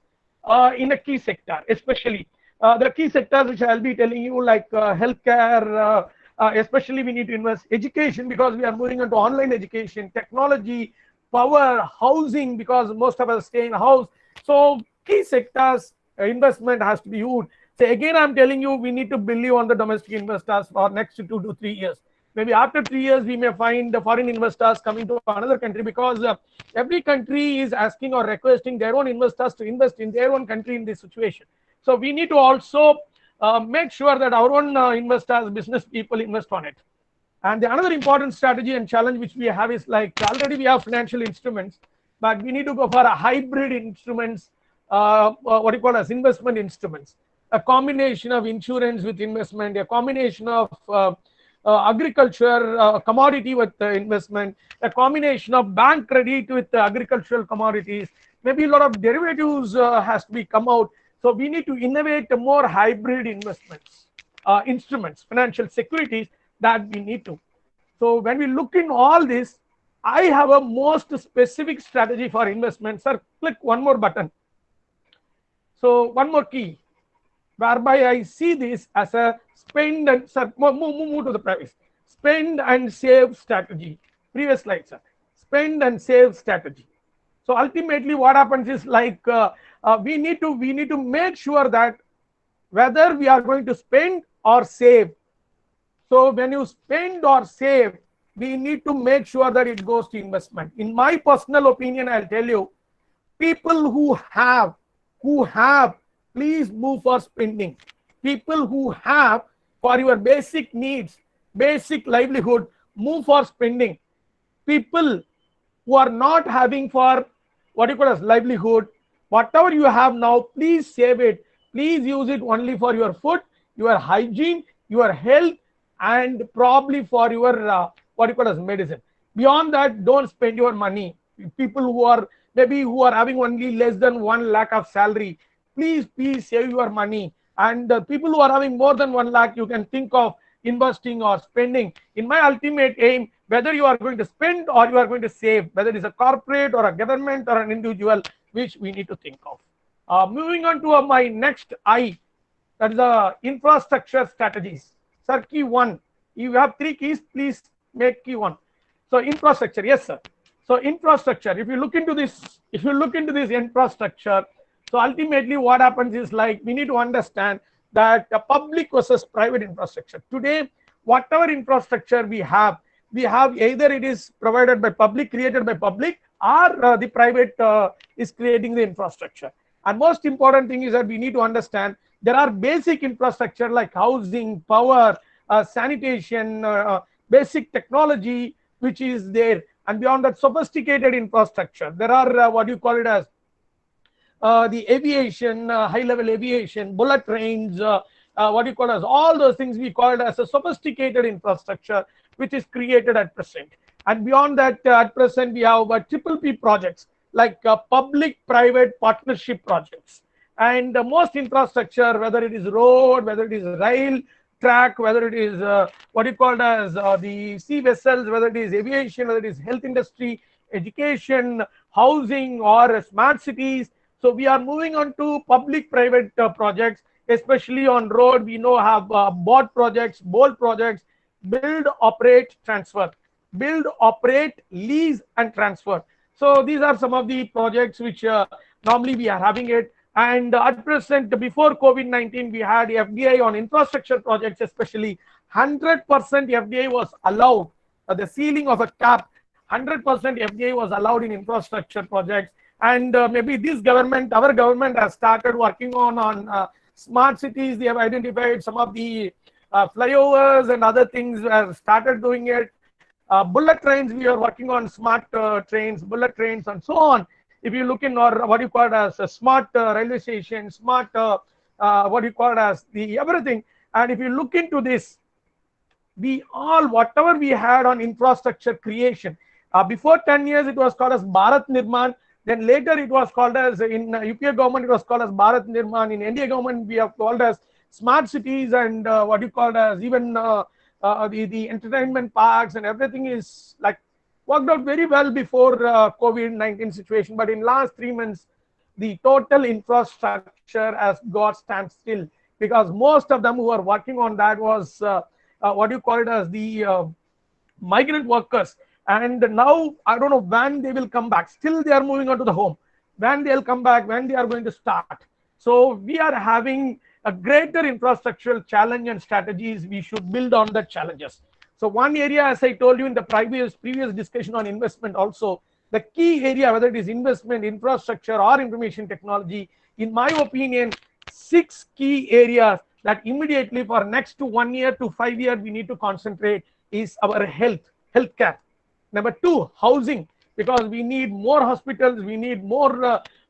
in a key sector, especially the key sectors which I'll be telling you, like healthcare. Especially we need to invest education, because we are moving into online education, technology, power, housing, because most of us stay in a house. So key sectors investment has to be huge. So again, I'm telling you, we need to believe on the domestic investors for next 2 to 3 years. Maybe after 3 years, we may find the foreign investors coming to another country, because every country is asking or requesting their own investors to invest in their own country in this situation. So we need to also make sure that our own investors, business people invest on it. And the another important strategy and challenge which we have is, like, already we have financial instruments, but we need to go for a hybrid instruments, what you call as investment instruments, a combination of insurance with investment, a combination of agriculture commodity with investment, a combination of bank credit with agricultural commodities. Maybe a lot of derivatives has to be come out. So we need to innovate more hybrid investments, instruments, financial securities that we need to. So when we look in all this, I have a most specific strategy for investment. Sir, click one more button. So one more key, whereby I see this as a spend and, sir, move to the previous, spend and save strategy. Previous slide, sir. Spend and save strategy. So ultimately, what happens is, like, we need to make sure that whether we are going to spend or save. So when you spend or save, we need to make sure that it goes to investment. In my personal opinion, I'll tell you, people who have, please move for spending. People who have for your basic needs, basic livelihood, move for spending. People who are not having for what you call as livelihood, whatever you have now, please save it. Please use it only for your food, your hygiene, your health, and probably for your what you call as medicine. Beyond that, don't spend your money. People who are having only less than 1 lakh of salary, please save your money. And people who are having more than 1 lakh, you can think of investing or spending. In my ultimate aim, whether you are going to spend or you are going to save, whether it is a corporate or a government or an individual, which we need to think of. Moving on to my next I, that is the infrastructure strategies. Sir, key 1. You have 3 keys, please make key 1. So infrastructure, yes, sir. So infrastructure, if you look into this infrastructure, so ultimately what happens is, like, we need to understand that public versus private infrastructure. Today, whatever infrastructure we have either it is provided by public, created by public, or the private is creating the infrastructure. And most important thing is that we need to understand there are basic infrastructure like housing, power, sanitation, basic technology, which is there. And beyond that, sophisticated infrastructure. There are what you call it as the aviation, high-level aviation, bullet trains, what you call as all those things we call it as a sophisticated infrastructure, which is created at present. And beyond that, at present, we have triple P projects like public-private partnership projects. And most infrastructure, whether it is road, whether it is rail track, whether it is what you call as the sea vessels, whether it is aviation, whether it is health industry, education, housing, or smart cities. So we are moving on to public-private projects, especially on road. We know have BOT projects, BOLT projects, build, operate, transfer, build, operate, lease, and transfer. So these are some of the projects which normally we are having it. And at present, before COVID-19, we had FDI on infrastructure projects, especially 100% FDI was allowed. The ceiling of a cap, 100% FDI was allowed in infrastructure projects. And maybe this government, our government, has started working on smart cities. They have identified some of the flyovers and other things, have started doing it. Bullet trains, we are working on smart trains, bullet trains, and so on. If you look in, or what you call as a smart railway station, smart what you call as the everything. And if you look into this, we all, whatever we had on infrastructure creation, before 10 years, it was called as Bharat Nirman. Then later it was called as, in UPA government, it was called as Bharat Nirman. In NDA government, we have called as smart cities, and what you call as even the entertainment parks and everything is like worked out very well before COVID-19 situation, but in last 3 months, the total infrastructure has got standstill, because most of them who are working on that was what you call it as the migrant workers. And now I don't know when they will come back. Still they are moving on to the home. When they'll come back, when they are going to start. So we are having a greater infrastructural challenge, and strategies we should build on the challenges. So one area, as I told you in the previous discussion on investment also, the key area, whether it is investment, infrastructure or information technology, in my opinion, 6 key areas that immediately for next to 1 year to 5 years we need to concentrate is our healthcare. Number 2, housing, because we need more hospitals, we need more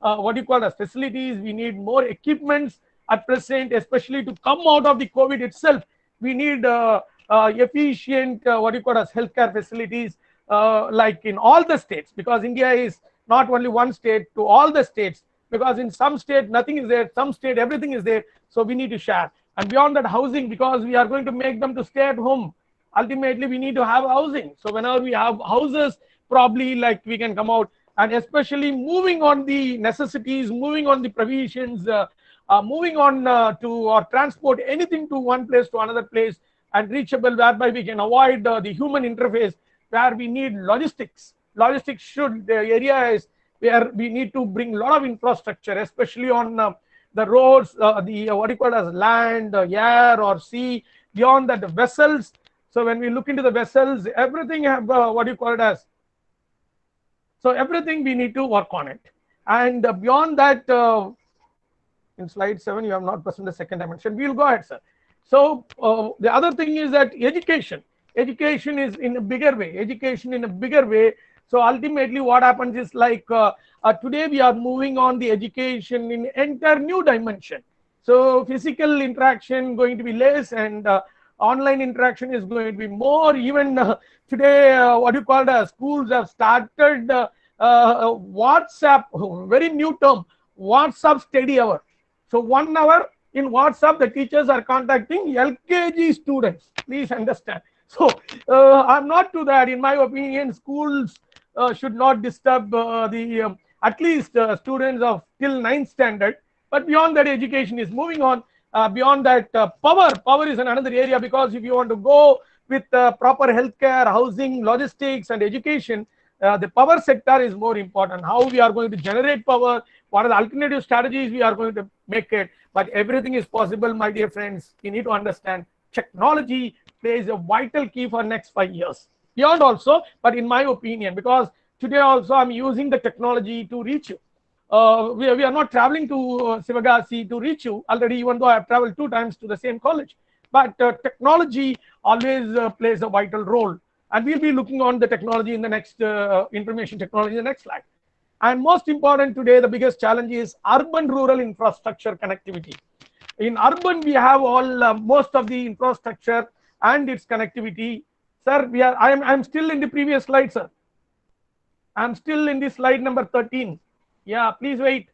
what you call as facilities, we need more equipments at present, especially to come out of the COVID itself. We need efficient what you call as healthcare facilities, like in all the states, because India is not only one state, to all the states, because in some state nothing is there, some state everything is there. So we need to share. And beyond that, housing, because we are going to make them to stay at home. Ultimately we need to have housing. So whenever we have houses, probably like we can come out, and especially moving on the necessities, moving on the provisions, moving on to or transport anything to one place to another place and reachable, whereby we can avoid the human interface, where we need logistics. Logistics should, the area is where we need to bring a lot of infrastructure, especially on the roads, the what you call as land, air or sea. Beyond that, the vessels. So when we look into the vessels, everything have what you call it as. So everything we need to work on it. And beyond that, in slide 7, you have not presented the second dimension. We will go ahead, sir. So the other thing is that education is in a bigger way. So ultimately what happens is like today we are moving on the education in enter new dimension. So physical interaction going to be less, and online interaction is going to be more. Even today what you call the schools have started WhatsApp, very new term, WhatsApp study hour. So 1 hour in WhatsApp, the teachers are contacting LKG students. Please understand. So I'm not to that. In my opinion, schools should not disturb the at least students of till 9th standard. But beyond that, education is moving on. Beyond that, power is another area, because if you want to go with proper healthcare, housing, logistics, and education, the power sector is more important. How we are going to generate power, what are the alternative strategies we are going to make it. But everything is possible, my dear friends. You need to understand technology plays a vital key for next 5 years. Beyond also, but in my opinion, because today also I'm using the technology to reach you. We are not traveling to Sivagasi to reach you already, even though I have traveled 2 times to the same college. But technology always plays a vital role. And we'll be looking on the technology in the next information technology in the next slide. And most important today, the biggest challenge is urban-rural infrastructure connectivity. In urban, we have all most of the infrastructure and its connectivity. Sir, I'm still in the previous slide, sir. I'm still in the slide number 13. Yeah, please wait.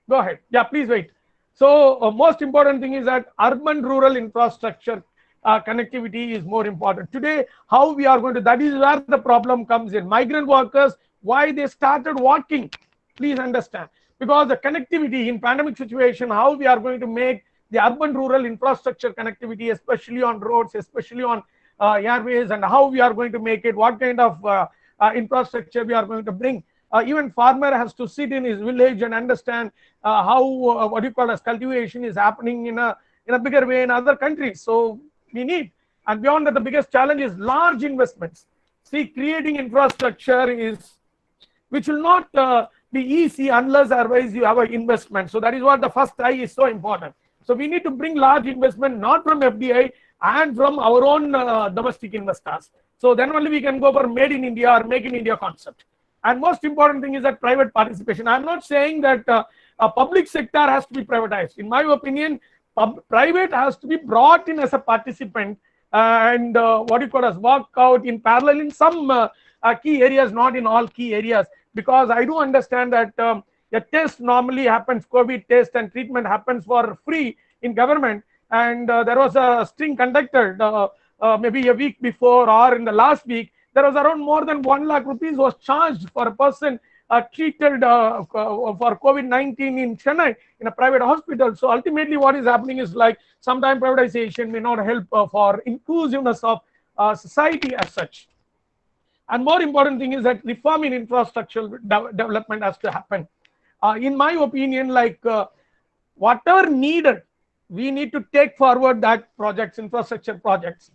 Go ahead. Yeah, please wait. So most important thing is that urban-rural infrastructure connectivity is more important. Today, how we are going to, that is where the problem comes in. Migrant workers, why they started walking, please understand. Because the connectivity in pandemic situation, how we are going to make the urban-rural infrastructure connectivity, especially on roads, especially on airways, and how we are going to make it, what kind of infrastructure we are going to bring. Even farmer has to sit in his village and understand how what you call as cultivation is happening in a bigger way in other countries. So we need, and beyond that, the biggest challenge is large investments. See, creating infrastructure is, which will not be easy unless otherwise you have an investment. So that is what the first I is so important. So we need to bring large investment, not from FDI and from our own domestic investors. So then only we can go for made in India or make in India concept. And most important thing is that private participation. I'm not saying that a public sector has to be privatized. In my opinion, private has to be brought in as a participant and what you call as work out in parallel in some key areas, not in all key areas. Because I do understand that a test normally happens, COVID test and treatment happens for free in government. And there was a string conducted maybe a week before or in the last week, there was around more than 1 lakh rupees was charged for a person treated for COVID-19 in Chennai in a private hospital. So ultimately what is happening is like sometimes privatization may not help for inclusiveness of society as such. And more important thing is that reform in infrastructural development has to happen. In my opinion, like whatever needed, we need to take forward that projects, infrastructure projects.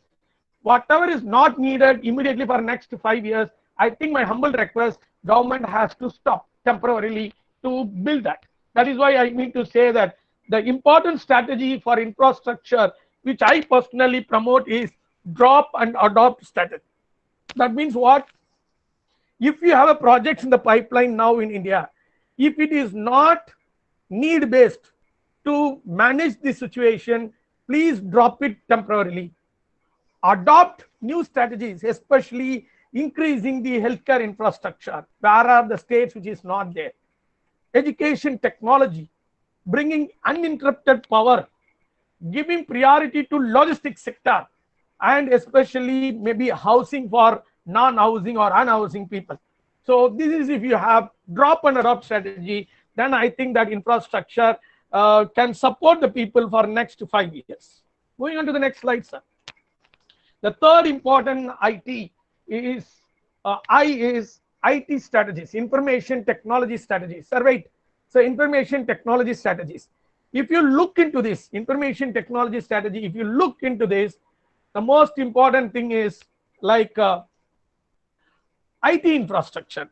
Whatever is not needed immediately for next 5 years, I think my humble request, government has to stop temporarily to build that. That is why I mean to say that the important strategy for infrastructure, which I personally promote, is drop and adopt strategy. That means what? If you have a project in the pipeline now in India, if it is not need based to manage the situation, please drop it temporarily. Adopt new strategies, especially increasing the healthcare infrastructure. Where are the states which is not there? Education technology, bringing uninterrupted power, giving priority to logistics sector, and especially maybe housing for non-housing or unhousing people. So this is, if you have drop and adopt strategy, then I think that infrastructure can support the people for next 5 years. Moving on to the next slide, sir. The third important IT is IT strategies, information technology strategies. Sir, wait. So information technology strategies. If you look into this information technology strategy, if you look into this, the most important thing is like IT infrastructure.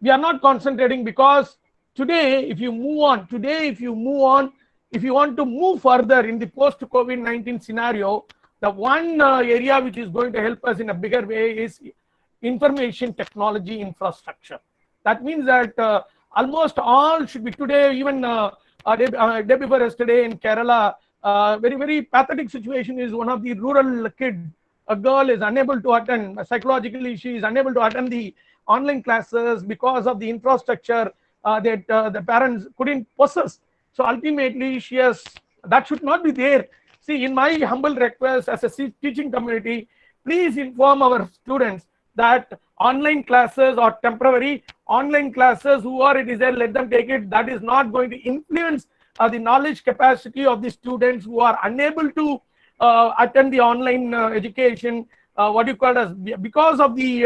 We are not concentrating because today, if you move on, if you want to move further in the post-COVID-19 scenario, the one area which is going to help us in a bigger way is information technology infrastructure. That means that almost all should be today, even day before yesterday in Kerala, very, very pathetic situation is one of the rural kid, a girl is unable to attend, psychologically she is unable to attend the online classes because of the infrastructure that the parents couldn't possess. So ultimately she has, that should not be there. See, in my humble request as a teaching community, please inform our students that online classes or temporary online classes, whoever it is there, let them take it. That is not going to influence the knowledge capacity of the students who are unable to attend the online education, what you call as, because of the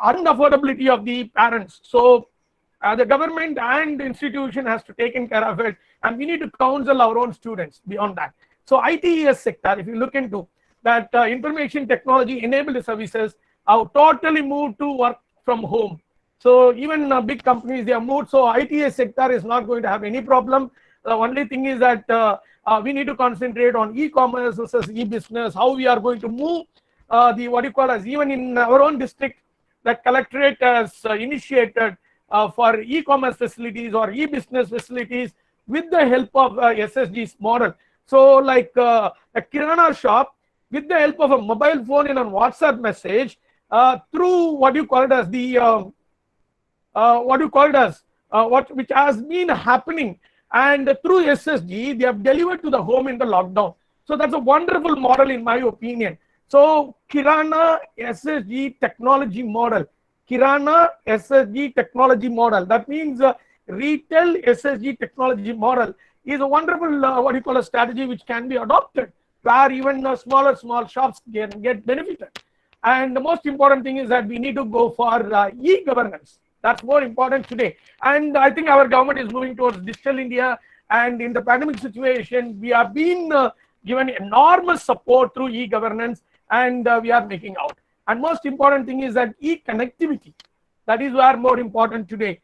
unaffordability of the parents. So the government and institution has to take care of it, and we need to counsel our own students beyond that. So ITES sector, if you look into that, information technology enabled services are totally moved to work from home. So even big companies, they are moved. So ITES sector is not going to have any problem. The only thing is that we need to concentrate on e-commerce versus e-business, how we are going to move the, what you call as, even in our own district, that collectorate has initiated for e-commerce facilities or e-business facilities with the help of SSG's model. So like a Kirana shop, with the help of a mobile phone in a WhatsApp message, through what you call it as the which has been happening, and through SSG they have delivered to the home in the lockdown. So that's a wonderful model in my opinion. So Kirana SSG technology model, Kirana SSG technology model, that means retail SSG technology model is a wonderful what you call a strategy which can be adopted, where even small shops can get benefited. And the most important thing is that we need to go for e-governance. That's more important today. And I think our government is moving towards digital India. And in the pandemic situation, we have been given enormous support through e-governance, and we are making out. And most important thing is that e-connectivity. That is where more important today.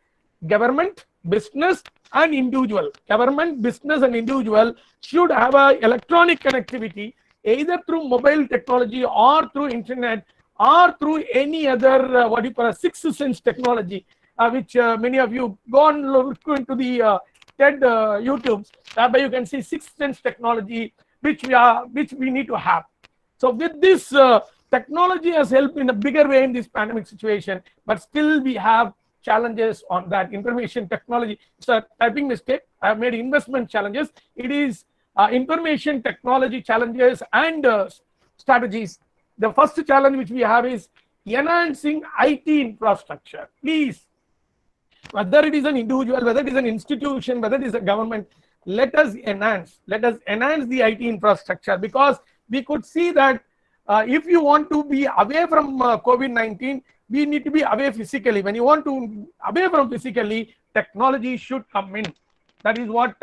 Government, business, and individual. Government, business, and individual should have a electronic connectivity, either through mobile technology or through internet or through any other what you call a sixth sense technology, which many of you go and look into the TED YouTubes, whereby you can see sixth sense technology which we need to have. So with this technology has helped in a bigger way in this pandemic situation, but still we have challenges on that. Information technology, it's a typing mistake. I have made investment challenges. It is information technology challenges and strategies. the first challenge which we have is enhancing IT infrastructure. Please, whether it is an individual, whether it is an institution, whether it is a government, let us enhance the IT infrastructure, because we could see that if you want to be away from COVID-19, we need to be away physically. When you want to away from physically, technology should come in. That is what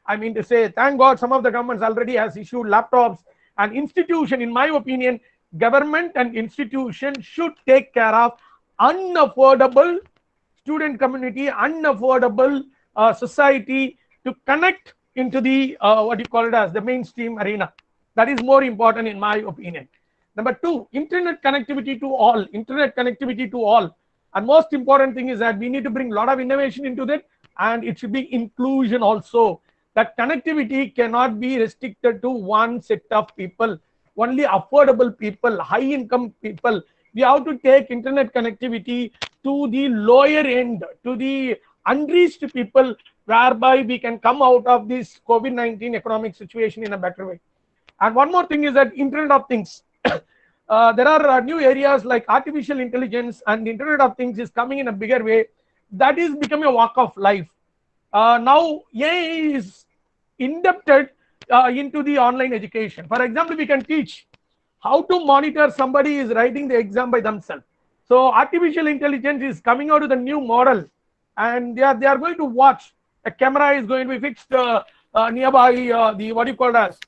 I mean to say. Thank God some of the governments already has issued laptops. And institution, in my opinion, government and institution should take care of unaffordable student community, unaffordable society to connect into the what you call it as the mainstream arena. That is more important in my opinion. Number two, internet connectivity to all. Internet connectivity to all. And most important thing is that we need to bring a lot of innovation into that, and it should be inclusion also. That connectivity cannot be restricted to one set of people, only affordable people, high income people. We have to take internet connectivity to the lower end, to the unreached people, whereby we can come out of this COVID-19 economic situation in a better way. And one more thing is that Internet of Things. There are new areas like artificial intelligence, and the Internet of Things is coming in a bigger way. That is becoming a walk of life. Now AI is indebted into the online education. For example, we can teach how to monitor somebody is writing the exam by themselves. So artificial intelligence is coming out with a new model, and they are going to watch. A camera is going to be fixed nearby the what you call as,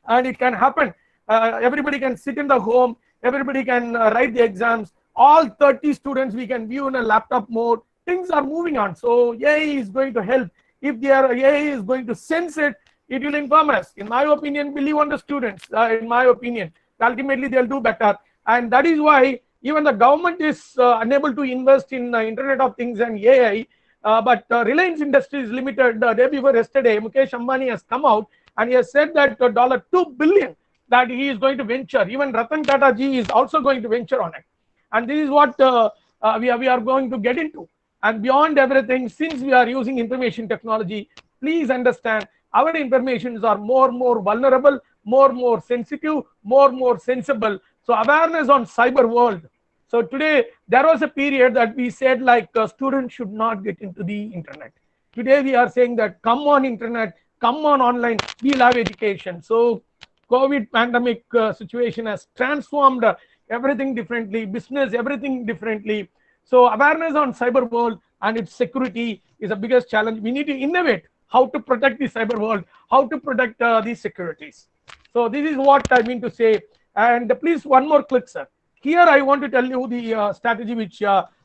and it can happen. Everybody can sit in the home. Everybody can write the exams. All 30 students we can view in a laptop mode. Things are moving on. So AI is going to help. If their AI is going to sense it, it will inform us. In my opinion, believe on the students. In my opinion, ultimately they'll do better. And that is why even the government is unable to invest in Internet of Things and AI. But Reliance Industries Limited, the day before yesterday, Mukesh Ambani has come out and he has said that $2 billion that he is going to venture. Even Ratan Tata ji is also going to venture on it. And this is what we are going to get into. And beyond everything, since we are using information technology, please understand our informations are more vulnerable, more sensitive, more sensible. So awareness on cyber world. So today there was a period that we said like students should not get into the internet. Today we are saying that come on internet, come on online, we'll have education. So COVID pandemic situation has transformed everything differently, business, everything differently. So awareness on cyber world and its security is the biggest challenge. We need to innovate how to protect the cyber world, how to protect these securities. So this is what I mean to say. And please, one more click, sir. Here I want to tell you the strategy which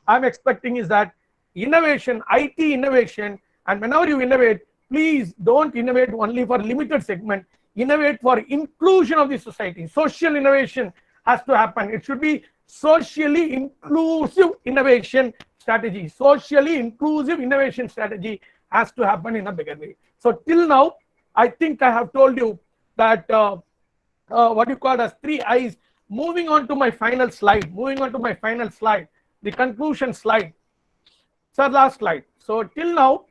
I'm expecting is that innovation, IT innovation, and whenever you innovate, please don't innovate only for limited segment. Innovate for inclusion of the society. Social innovation has to happen. It should be socially inclusive innovation strategy. Socially inclusive innovation strategy has to happen in a bigger way. So till now, I think I have told you that what you call as 3 I's. Moving on to my final slide. The conclusion slide. So last slide. So till now,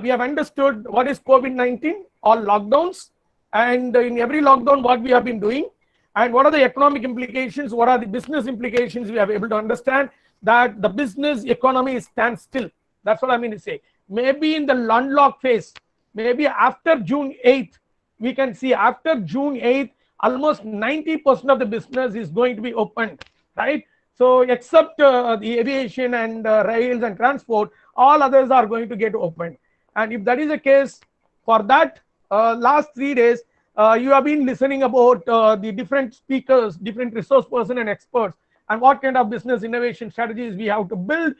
we have understood what is COVID-19, all lockdowns, and in every lockdown what we have been doing, and what are the economic implications, what are the business implications. We have able to understand that the business economy stands still. That's what I mean to say. Maybe in the unlock phase, maybe after June 8th, we can see after June 8th, almost 90% of the business is going to be opened, right? So except the aviation and rails and transport, all others are going to get opened. And if that is the case, for that last 3 days, you have been listening about the different speakers, different resource person and experts, and what kind of business innovation strategies we have to build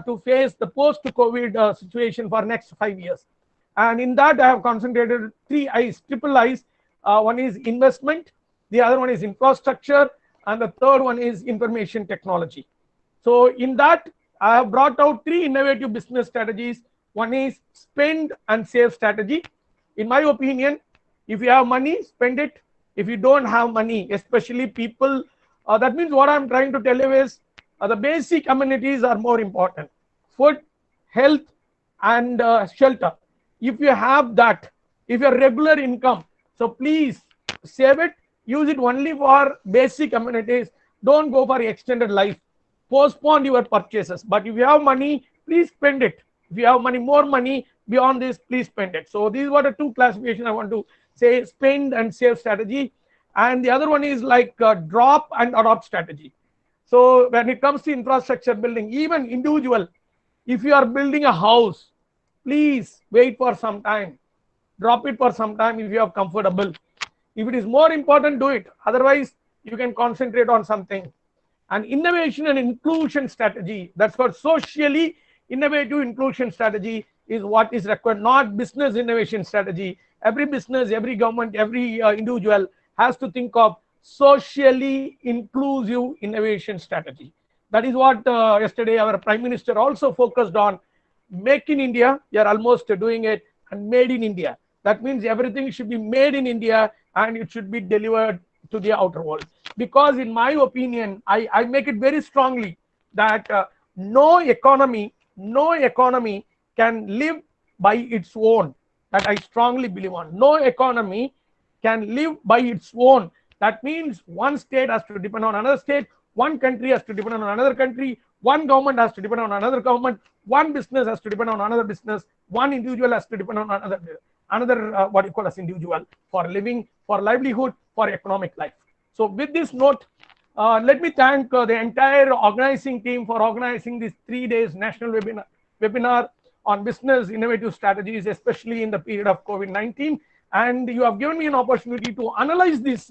to face the post-COVID situation for next 5 years. And in that, I have concentrated 3 I's, triple I's. One is investment, the other one is infrastructure, and the third one is information technology. So in that, I have brought out 3 innovative business strategies. One is spend and save strategy. In my opinion, if you have money, spend it. If you don't have money, especially people, that means what I'm trying to tell you is the basic amenities are more important. Food, health, and shelter. If you have that, if your regular income, so please save it. Use it only for basic amenities. Don't go for extended life. Postpone your purchases. But if you have money, please spend it. If you have more money beyond this, please spend it. So these were the two classifications I want to say: spend and save strategy. And the other one is like drop and adopt strategy. So when it comes to infrastructure building, even individual, if you are building a house, please wait for some time. Drop it for some time if you are comfortable. If it is more important, do it. Otherwise, you can concentrate on something. And innovation and inclusion strategy, that's what socially innovative inclusion strategy is what is required, not business innovation strategy. Every business, every government, every individual has to think of socially inclusive innovation strategy. That is what yesterday our Prime Minister also focused on. Make in India, you are almost doing it, and made in India. That means everything should be made in India and it should be delivered to the outer world. Because in my opinion, I make it very strongly that no economy can live by its own. That I strongly believe on. No economy can live by its own. That means one state has to depend on another state, one country has to depend on another country, one government has to depend on another government, one business has to depend on another business, one individual has to depend on another what you call as individual for living, for livelihood, for economic life. So with this note, let me thank the entire organizing team for organizing this 3 days national webinar on business innovative strategies, especially in the period of COVID-19. And you have given me an opportunity to analyze this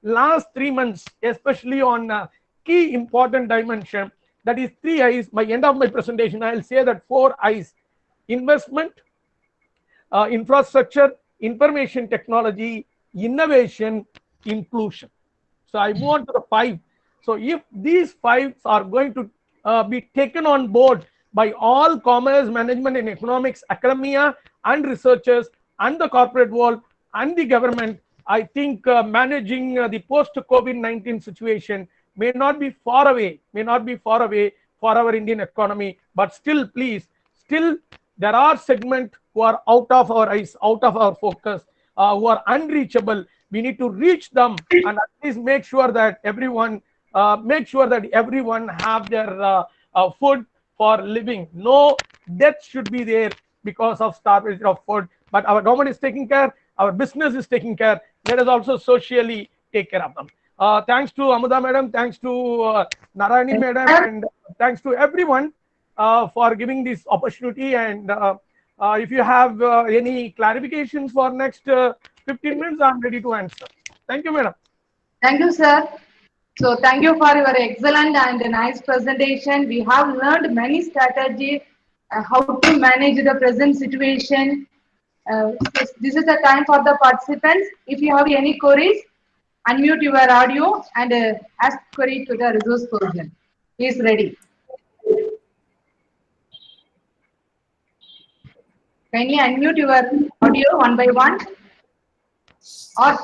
last 3 months, especially on key important dimension, that is 3 I's. By end of my presentation, I'll say that 4 I's: investment, infrastructure, information technology, innovation, inclusion. So I move on to the 5. So if these 5 are going to be taken on board by all commerce, management and economics, academia and researchers and the corporate world and the government, I think managing the post-COVID-19 situation may not be far away for our Indian economy. But still, please, there are segments who are out of our eyes, out of our focus, who are unreachable. We need to reach them and at least make sure that everyone have their food for living. No death should be there because of starvation of food. But our government is taking care, our business is taking care. Let us also socially take care of them. Thanks to Amuda madam, thanks to Narayani madam, and thanks to everyone for giving this opportunity. And if you have any clarifications for next 15 minutes, I'm ready to answer. Thank you, madam. Thank you, sir. So thank you for your excellent and nice presentation. We have learned many strategies, how to manage the present situation. This is the time for the participants. If you have any queries, unmute your audio and ask query to the resource person. He is ready. Kindly unmute your audio one by one, or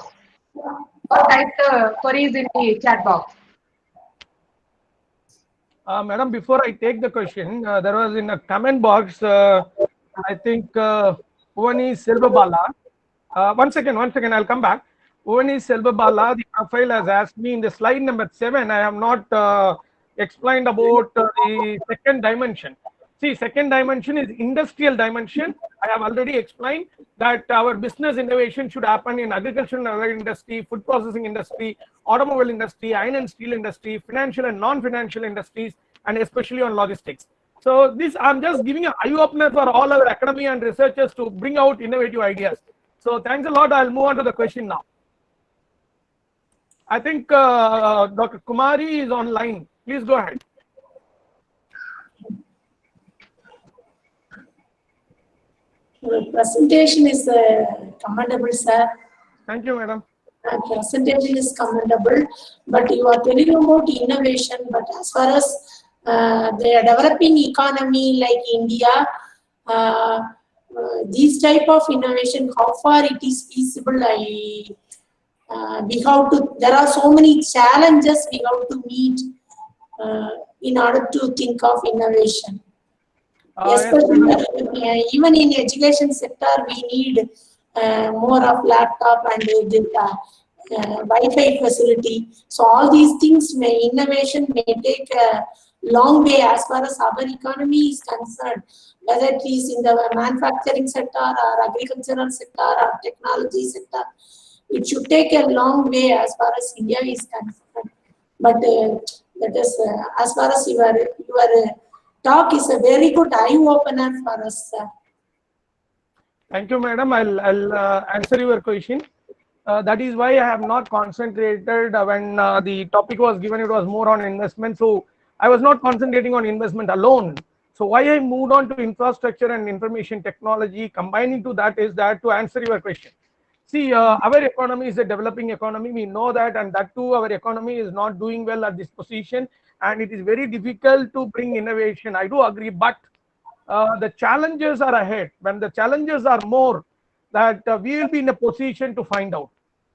type the queries in the chat box. Madam, before I take the question, there was in a comment box, I think Uvani Selvabala. One second, I'll come back. Uvani Selvabala, the profile has asked me in the slide number 7, I have not explained about the second dimension. See, second dimension is industrial dimension. I have already explained that our business innovation should happen in agricultural industry, food processing industry, automobile industry, iron and steel industry, financial and non-financial industries, and especially on logistics. So this, I'm just giving an eye-opener for all our academia and researchers to bring out innovative ideas. So thanks a lot. I'll move on to the question now. I think Dr. Kumari is online. Please go ahead. Your presentation is commendable, sir. Thank you, madam. Presentation is commendable, but you are telling about innovation. But as far as the developing economy like India, these type of innovation, how far it is feasible? We have to. There are so many challenges we have to meet in order to think of innovation. Especially even in education sector, we need more of laptop and Wi-Fi facility. So all these things innovation may take a long way as far as our economy is concerned, whether it is in the manufacturing sector or agricultural sector or technology sector. It should take a long way as far as India is concerned. But that is as far as your talk is a very good eye opener for us. Thank you, madam. I'll answer your question. That is why I have not concentrated when the topic was given. It was more on investment, so I was not concentrating on investment alone. So why I moved on to infrastructure and information technology, combining to that is that to answer your question. See, our economy is a developing economy. We know that, and that too, our economy is not doing well at this position, and it is very difficult to bring innovation. I do agree, but the challenges are ahead. When the challenges are more, that we will be in a position to find out.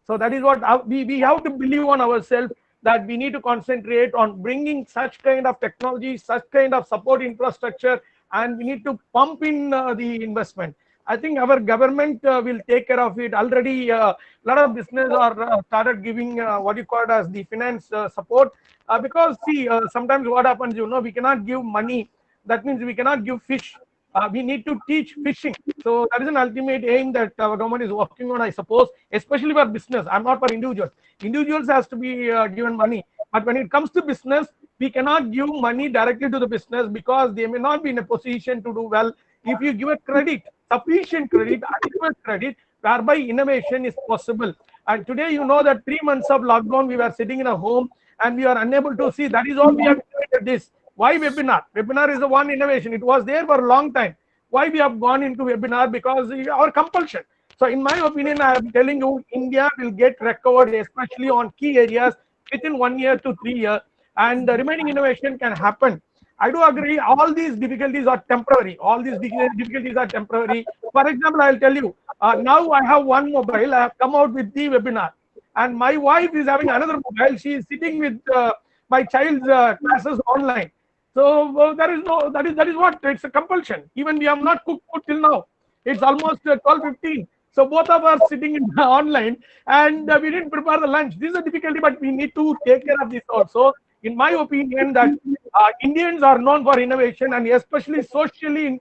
So that is what we have to believe on ourselves, that we need to concentrate on bringing such kind of technology, such kind of support infrastructure, and we need to pump in the investment. I think our government will take care of it. Already a lot of business are started giving what you call as the finance support, because see, sometimes what happens, we cannot give money. That means we cannot give fish. We need to teach fishing. So that is an ultimate aim that our government is working on, I suppose, especially for business. I'm not for individuals. Individuals has to be given money. But when it comes to business, we cannot give money directly to the business because they may not be in a position to do well. If you give a credit, sufficient credit, adequate credit, whereby innovation is possible. And today, you know that 3 months of lockdown, we were sitting in a home and we are unable to see. That is all we have created this. Why webinar? Webinar is the one innovation. It was there for a long time. Why we have gone into webinar? Because our compulsion. So in my opinion, I am telling you, India will get recovered, especially on key areas within 1 year to 3 years, and the remaining innovation can happen. I do agree. All these difficulties are temporary. All these difficulties are temporary. For example, I'll tell you. Now I have one mobile. I have come out with the webinar, and my wife is having another mobile. She is sitting with my child's classes online. So that is what, it's a compulsion. Even we have not cooked food till now. It's almost 12:15. So both of us sitting in online, and we didn't prepare the lunch. This is a difficulty, but we need to take care of this also. In my opinion, that Indians are known for innovation, and especially socially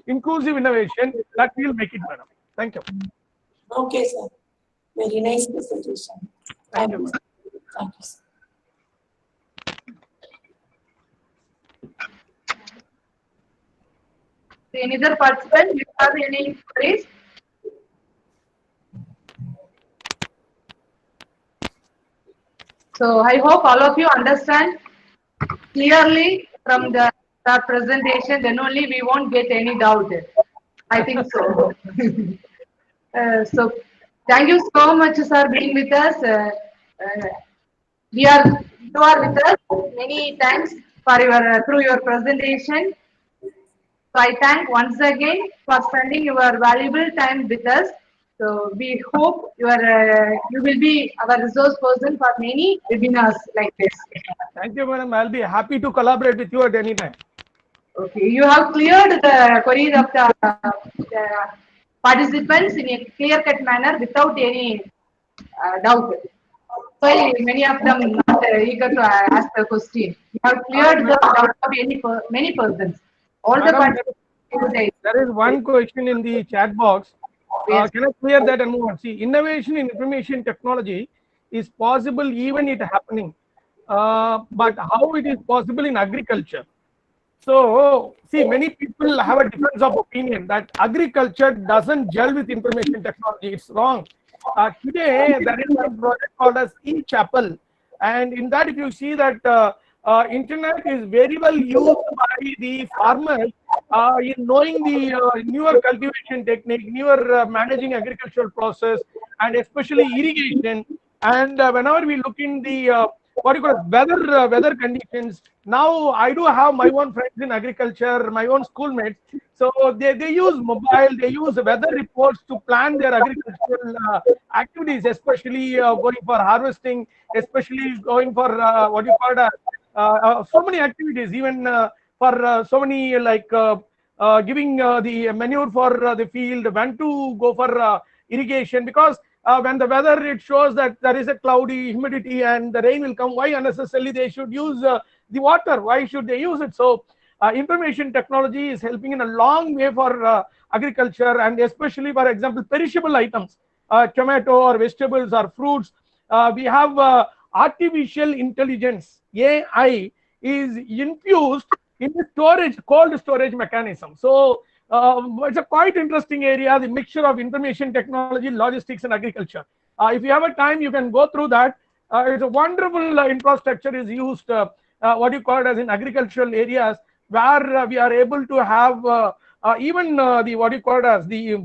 inclusive innovation, that will make it better. Thank you. Okay, sir. Very nice presentation. Thank you. Thank you, sir. Any other participant, you have any queries? So I hope all of you understand clearly from the presentation, then only we won't get any doubt. I think so. So thank you so much, sir, being with us. You are with us. Many thanks for your through your presentation. So I thank once again for spending your valuable time with us. So we hope you will be our resource person for many webinars like this. Thank you, madam. I'll be happy to collaborate with you at any time. Okay, you have cleared the queries of the participants in a clear-cut manner without any doubt. Well, many of them not eager to ask the question. You have cleared the doubt of many persons. All the participants. There is one question in the chat box. Can I clear that and move on? See, innovation in information technology is possible even it happening, but how it is possible in agriculture? So, see, many people have a difference of opinion that agriculture doesn't gel with information technology. It's wrong. Today, there is a project called as eChapel, and in that, if you see that internet is very well used by the farmers in knowing the newer cultivation technique, newer managing agricultural process, and especially irrigation. And whenever we look in the what you call it, weather conditions. Now I do have my own friends in agriculture, my own schoolmates. So they use mobile, they use weather reports to plan their agricultural activities, especially going for harvesting, especially going for what you call so many activities, even for so many like giving the manure for the field, when to go for irrigation, because when the weather it shows that there is a cloudy humidity and the rain will come, why unnecessarily they should use the water? Why should they use it? So information technology is helping in a long way for agriculture, and especially, for example, perishable items, tomato or vegetables or fruits. We have artificial intelligence, AI, is infused in the storage, cold storage mechanism. So it's a quite interesting area, the mixture of information technology, logistics, and agriculture. If you have a time, you can go through that. It's a wonderful infrastructure is used, what you call it as in agricultural areas, where we are able to have even the what you call it as the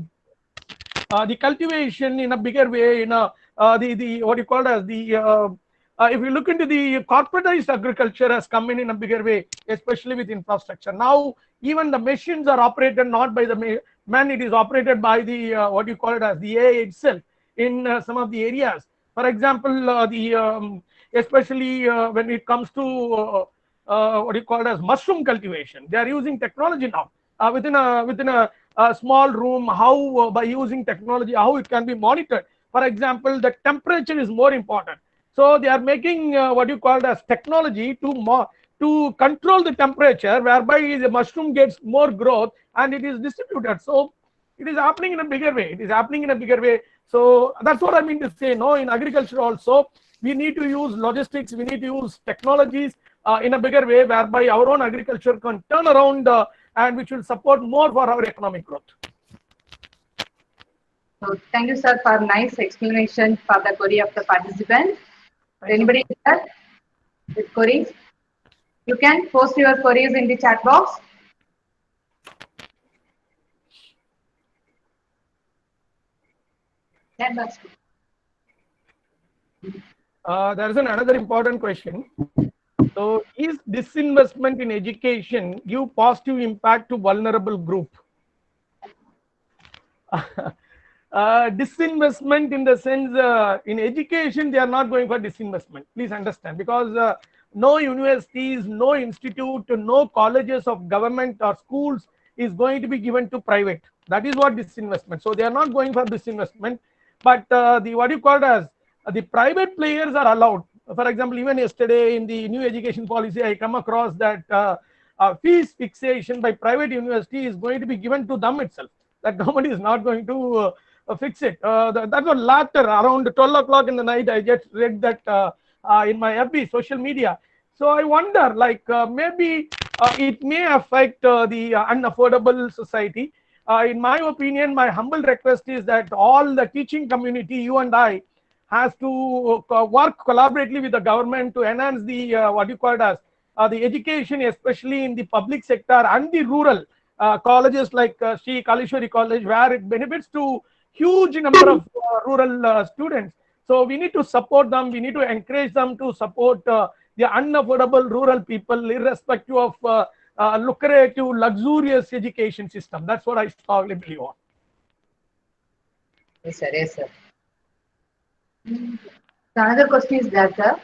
cultivation in a bigger way, in a the what you call it as the if you look into the corporatized agriculture has come in a bigger way, especially with infrastructure. Now, even the machines are operated not by the man, it is operated by the what you call it as the AI itself in some of the areas. For example, especially when it comes to what you call it as mushroom cultivation, they are using technology now within a small room. How by using technology, how it can be monitored. For example, the temperature is more important. So they are making what you call as technology to control the temperature, whereby the mushroom gets more growth and it is distributed. So it is happening in a bigger way. It is happening in a bigger way. So that's what I mean to say. No, in agriculture also, we need to use logistics. We need to use technologies in a bigger way, whereby our own agriculture can turn around and which will support more for our economic growth. So thank you, sir, for nice explanation for the query of the participant. Anybody here with queries? You can post your queries in the chat box. That's good. There is another important question. So, is disinvestment in education give positive impact to vulnerable group? Disinvestment in the sense in education, they are not going for disinvestment. Please understand, because no universities, no institute, no colleges of government or schools is going to be given to private. That is what disinvestment. So they are not going for disinvestment, but the what you call as the private players are allowed. For example, even yesterday in the new education policy, I come across that fees fixation by private university is going to be given to them itself. That government is not going to fix it. That was later around 12 o'clock in the night. I just read that in my FB social media. So I wonder, like maybe it may affect the unaffordable society. In my opinion, my humble request is that all the teaching community, you and I, has to work collaboratively with the government to enhance the what you call it as the education, especially in the public sector and the rural colleges like Sri Kalishwari College, where it benefits to huge number of rural students. So we need to support them. We need to encourage them to support the unaffordable rural people, irrespective of lucrative, luxurious education system. That's what I strongly believe on. Yes, sir. Yes, sir. So another question is that, sir.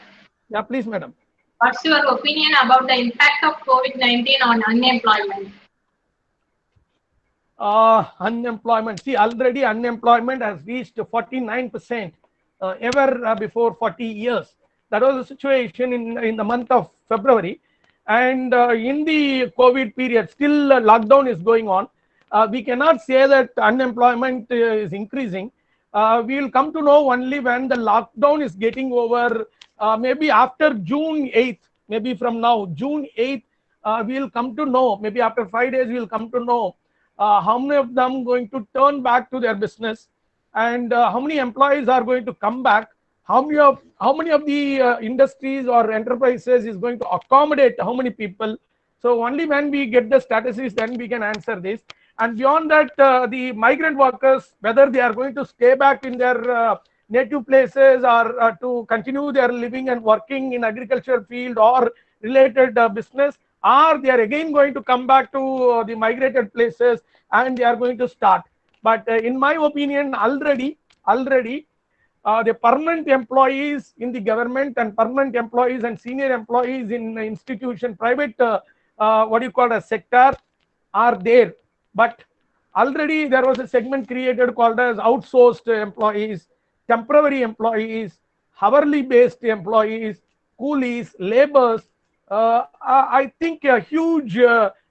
Yeah, please, madam. What's your opinion about the impact of COVID-19 on unemployment? Unemployment. See, already unemployment has reached 49%. Ever before 40 years. That was the situation in the month of February. And in the COVID period, still lockdown is going on. We cannot say that unemployment is increasing. We will come to know only when the lockdown is getting over, maybe after June 8th, maybe from now, June 8th, we will come to know, maybe after 5 days, we will come to know how many of them going to turn back to their business, and how many employees are going to come back, how many of the industries or enterprises is going to accommodate how many people. So only when we get the statistics, then we can answer this. And beyond that, the migrant workers, whether they are going to stay back in their native places or to continue their living and working in agriculture field or related business, or they are again going to come back to the migrated places and they are going to start. But in my opinion, already the permanent employees in the government and permanent employees and senior employees in institution, private, what you call a sector, are there. But already there was a segment created called as outsourced employees. temporary employees, hourly based employees, coolies, laborers. I think a huge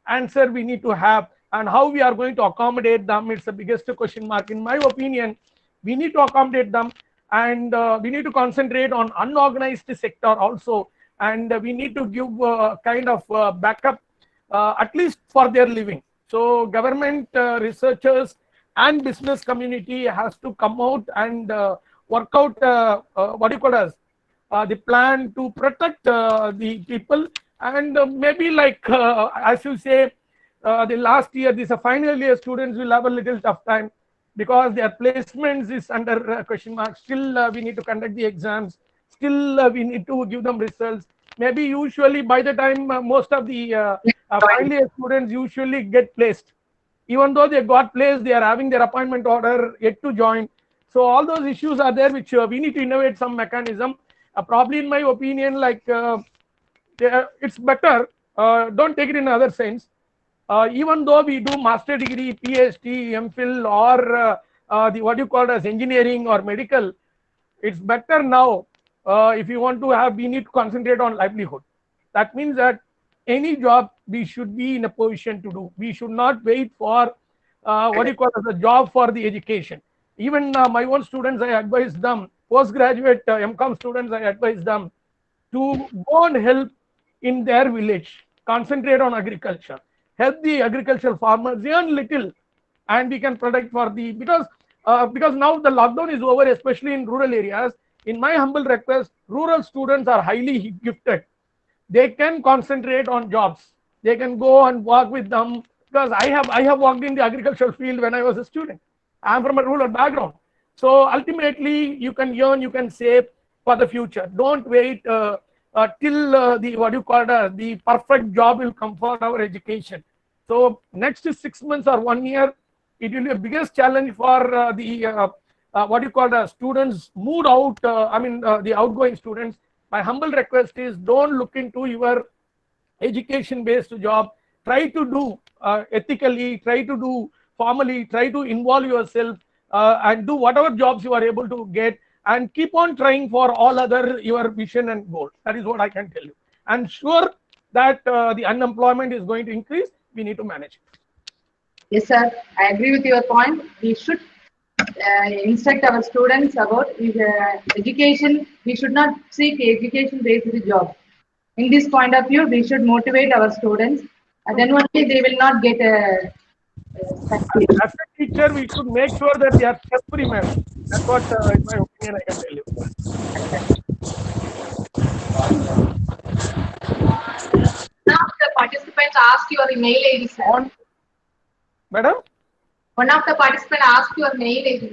answer we need to have, and how we are going to accommodate them, it's the biggest question mark. In my opinion, we need to accommodate them, and we need to concentrate on unorganized sector also, and we need to give kind of backup at least for their living. So government, researchers and business community has to come out and work out what do you call as the plan to protect the people, and maybe like as you say, the last year, these are final year students will have a little tough time because their placements is under question mark. Still, we need to conduct the exams. Still, we need to give them results. Maybe usually by the time most of the final year students usually get placed, even though they got placed, they are having their appointment order yet to join. So all those issues are there, which we need to innovate some mechanism. Probably, in my opinion, like it's better. Don't take it in another sense. Even though we do master degree, PhD, MPhil, or the what you call as engineering or medical, it's better now. If you want to have, we need to concentrate on livelihood. That means that any job we should be in a position to do. We should not wait for what you call as a job for the education. Even my own students, I advise them, postgraduate MCOM students, I advise them to go and help in their village, concentrate on agriculture, help the agricultural farmers, earn little, and we can protect for the, because now the lockdown is over, especially in rural areas. In my humble request, rural students are highly gifted. They can concentrate on jobs. They can go and work with them, because I have worked in the agricultural field when I was a student. I'm from a rural background. So ultimately, you can earn, you can save for the future. Don't wait till the what you call the perfect job will come for our education. So next 6 months or 1 year, it will be the biggest challenge for the what you call the students moved out. The outgoing students. My humble request is, don't look into your education-based job. Try to do ethically. Try to do formally. Try to involve yourself and do whatever jobs you are able to get, and keep on trying for all other your vision and goal. That is what I can tell you. I'm sure that the unemployment is going to increase. We need to manage it. Yes, sir. I agree with your point. We should instruct our students about education. We should not seek education-based job. In this point of view, we should motivate our students, and then only they will not get a succeed. As a teacher, we should make sure that they are stress-free, man. That's what, in my opinion, I can tell you. One of the participants asked your mail ID, sir. Madam? One of the participants asked your mail ID.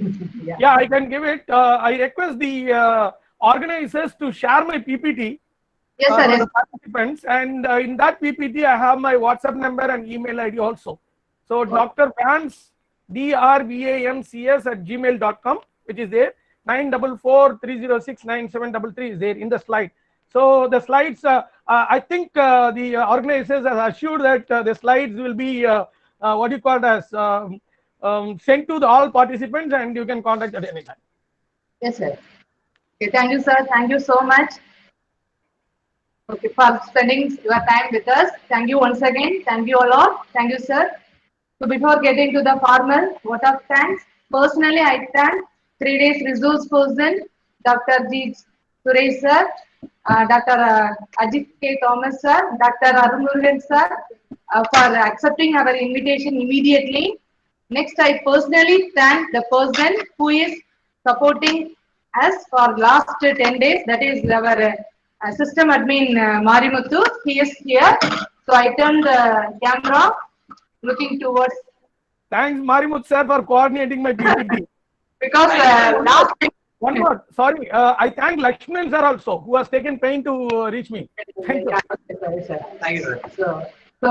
Yeah, I can give it. I request the organizers to share my PPT. Yes, sir. The participants, and in that PPT, I have my WhatsApp number and email ID also. So Dr. Vance, drvamcs@gmail.com, which is there. 944-306-9733 is there in the slide. So the slides, I think the organizers have assured that the slides will be what you call as sent to all participants, and you can contact at any time. Yes, sir. Okay, thank you, sir. Thank you so much. Okay, for spending your time with us. Thank you once again. Thank you a lot. Thank you, sir. So before getting to the formal vote of thanks, personally I thank 3 days resource person, Dr. G. Suresh sir, Dr. Ajit K. Thomas sir, Dr. Arumurugan sir, for accepting our invitation immediately. Next, I personally thank the person who is supporting us for last 10 days. That is our system admin Marimuthu. He is here. So I turn the camera looking towards. Thanks, Marimuthu sir, for coordinating my PPT. Because last. One more, sorry. I thank Lakshman sir also, who has taken pain to reach me. Thank you. Thank you, sir. So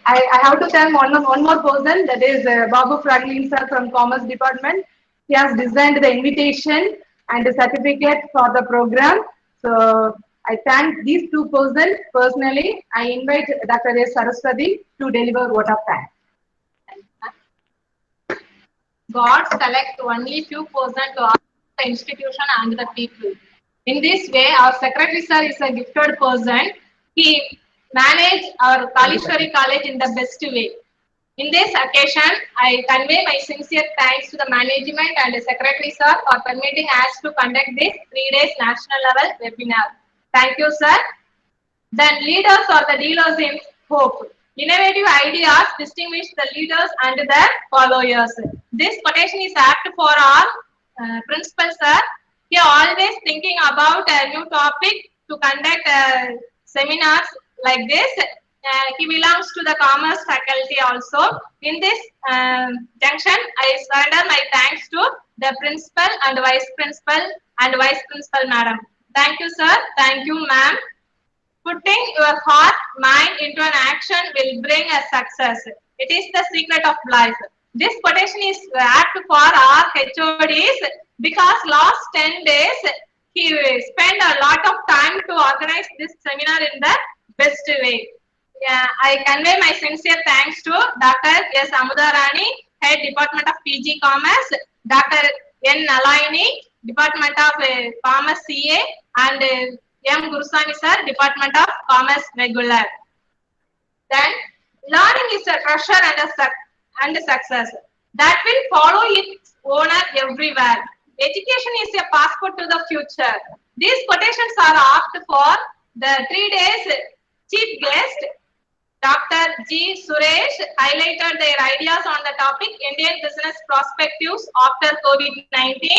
I have to thank one more person, that is Babu Franklin sir from Commerce Department. He has designed the invitation and the certificate for the program. So I thank these two persons personally. I invite Dr. S. Saraswati to deliver vote of thanks. God select only few persons to ask the institution and the people. In this way, our secretary sir is a gifted person. He managed our Kalishwari College in the best way. In this occasion, I convey my sincere thanks to the management and the secretary sir for permitting us to conduct this 3 days national level webinar. Thank you, sir. Then leaders or the dealers in hope. Innovative ideas distinguish the leaders and the followers. This quotation is apt for our principal sir. He always thinking about a new topic to conduct seminars like this. He belongs to the commerce faculty also. In this junction, I surrender my thanks to the principal and vice principal madam. Thank you, sir. Thank you, ma'am. Putting your heart, mind into an action will bring a success. It is the secret of life. This quotation is apt for our HODs because last 10 days he spent a lot of time to organize this seminar in the best way. I convey my sincere thanks to Dr. S. Amudarani, Head Department of PG Commerce, Dr. N. Nalaini, Department of Commerce CA, and M. Gurusami sir, Department of Commerce Regular. Then, learning is a treasure and a success that will follow its owner everywhere. Education is a passport to the future. These quotations are apt for the 3 days chief guest. Dr. G. Suresh highlighted their ideas on the topic Indian business perspectives after COVID-19.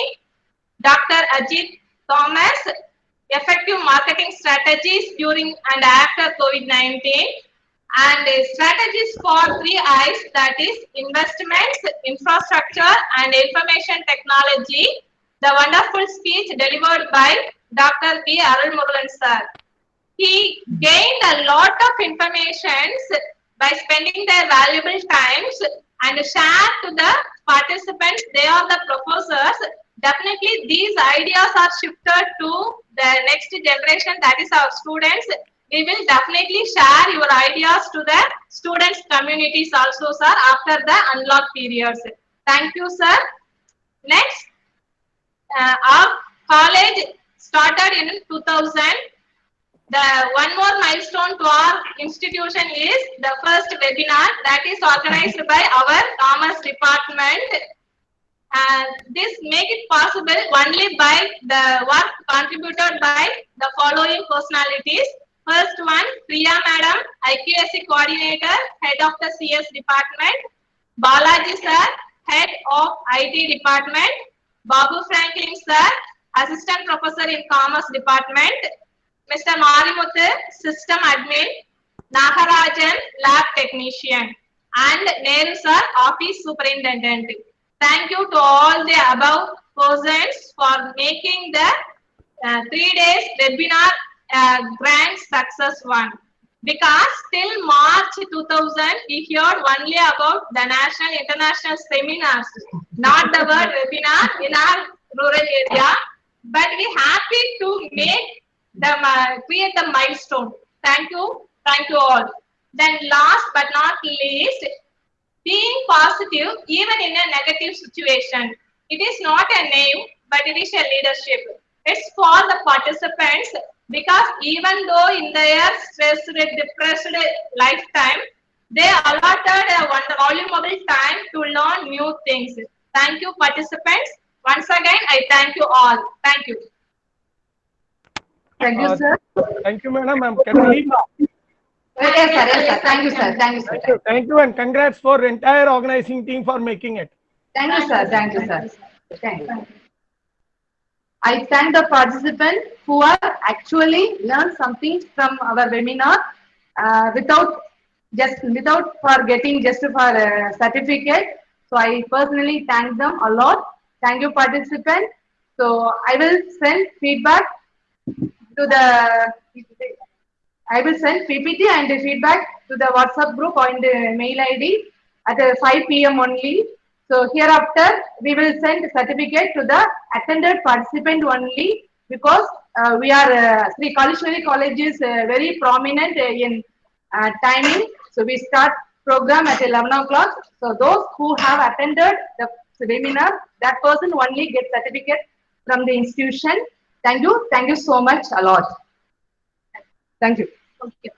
Dr. Ajit Thomas, effective marketing strategies during and after COVID-19, and strategies for 3 I's, that is investments, infrastructure, and information technology. The wonderful speech delivered by Dr. P. Arulmurugan sir. He gained a lot of information by spending their valuable times and shared to the participants. They are the professors. Definitely these ideas are shifted to the next generation, that is our students. We will definitely share your ideas to the students communities also, sir, after the unlock periods. Thank you, sir. Next, our college started in 2000. The one more milestone to our institution is the first webinar that is organized by our Commerce Department. This make it possible only by the work contributed by the following personalities. First one, Priya Madam, IQAC Coordinator, Head of the CS Department. Balaji Sir, Head of IT Department. Babu Franklin Sir, Assistant Professor in Commerce Department. Mr. Marimuthu, System Admin. Nagarajan, Lab Technician. And Nehru Sir, Office Superintendent. Thank you to all the above persons for making the 3 days webinar grand success one. Because till March 2000, we heard only about the national international seminars, not the word webinar in our rural area. But we happy to make the create the milestone. Thank you all. Then last but not least, being positive even in a negative situation. It is not a name, but it is a leadership. It's for the participants because even though in their stressed, depressed lifetime, they allotted a valuable time to learn new things. Thank you, participants. Once again, I thank you all. Thank you. Thank you, sir. Thank you, madam. I'm Kathy. Yes, sir. Thank you, sir. Thank you, and congrats for entire organizing team for making it. Thank you, sir. Thank you. I thank the participants who are actually learned something from our webinar without for getting just for a certificate. So I personally thank them a lot. Thank you, participants. So I will send feedback to the. I will send PPT and the feedback to the WhatsApp group or in the mail ID at 5 p.m. only. So hereafter, we will send the certificate to the attended participant only because we are Sri Kalishwari College is very prominent in timing. So we start program at 11 o'clock. So those who have attended the webinar, that person only gets certificate from the institution. Thank you so much a lot. Thank you. Okay.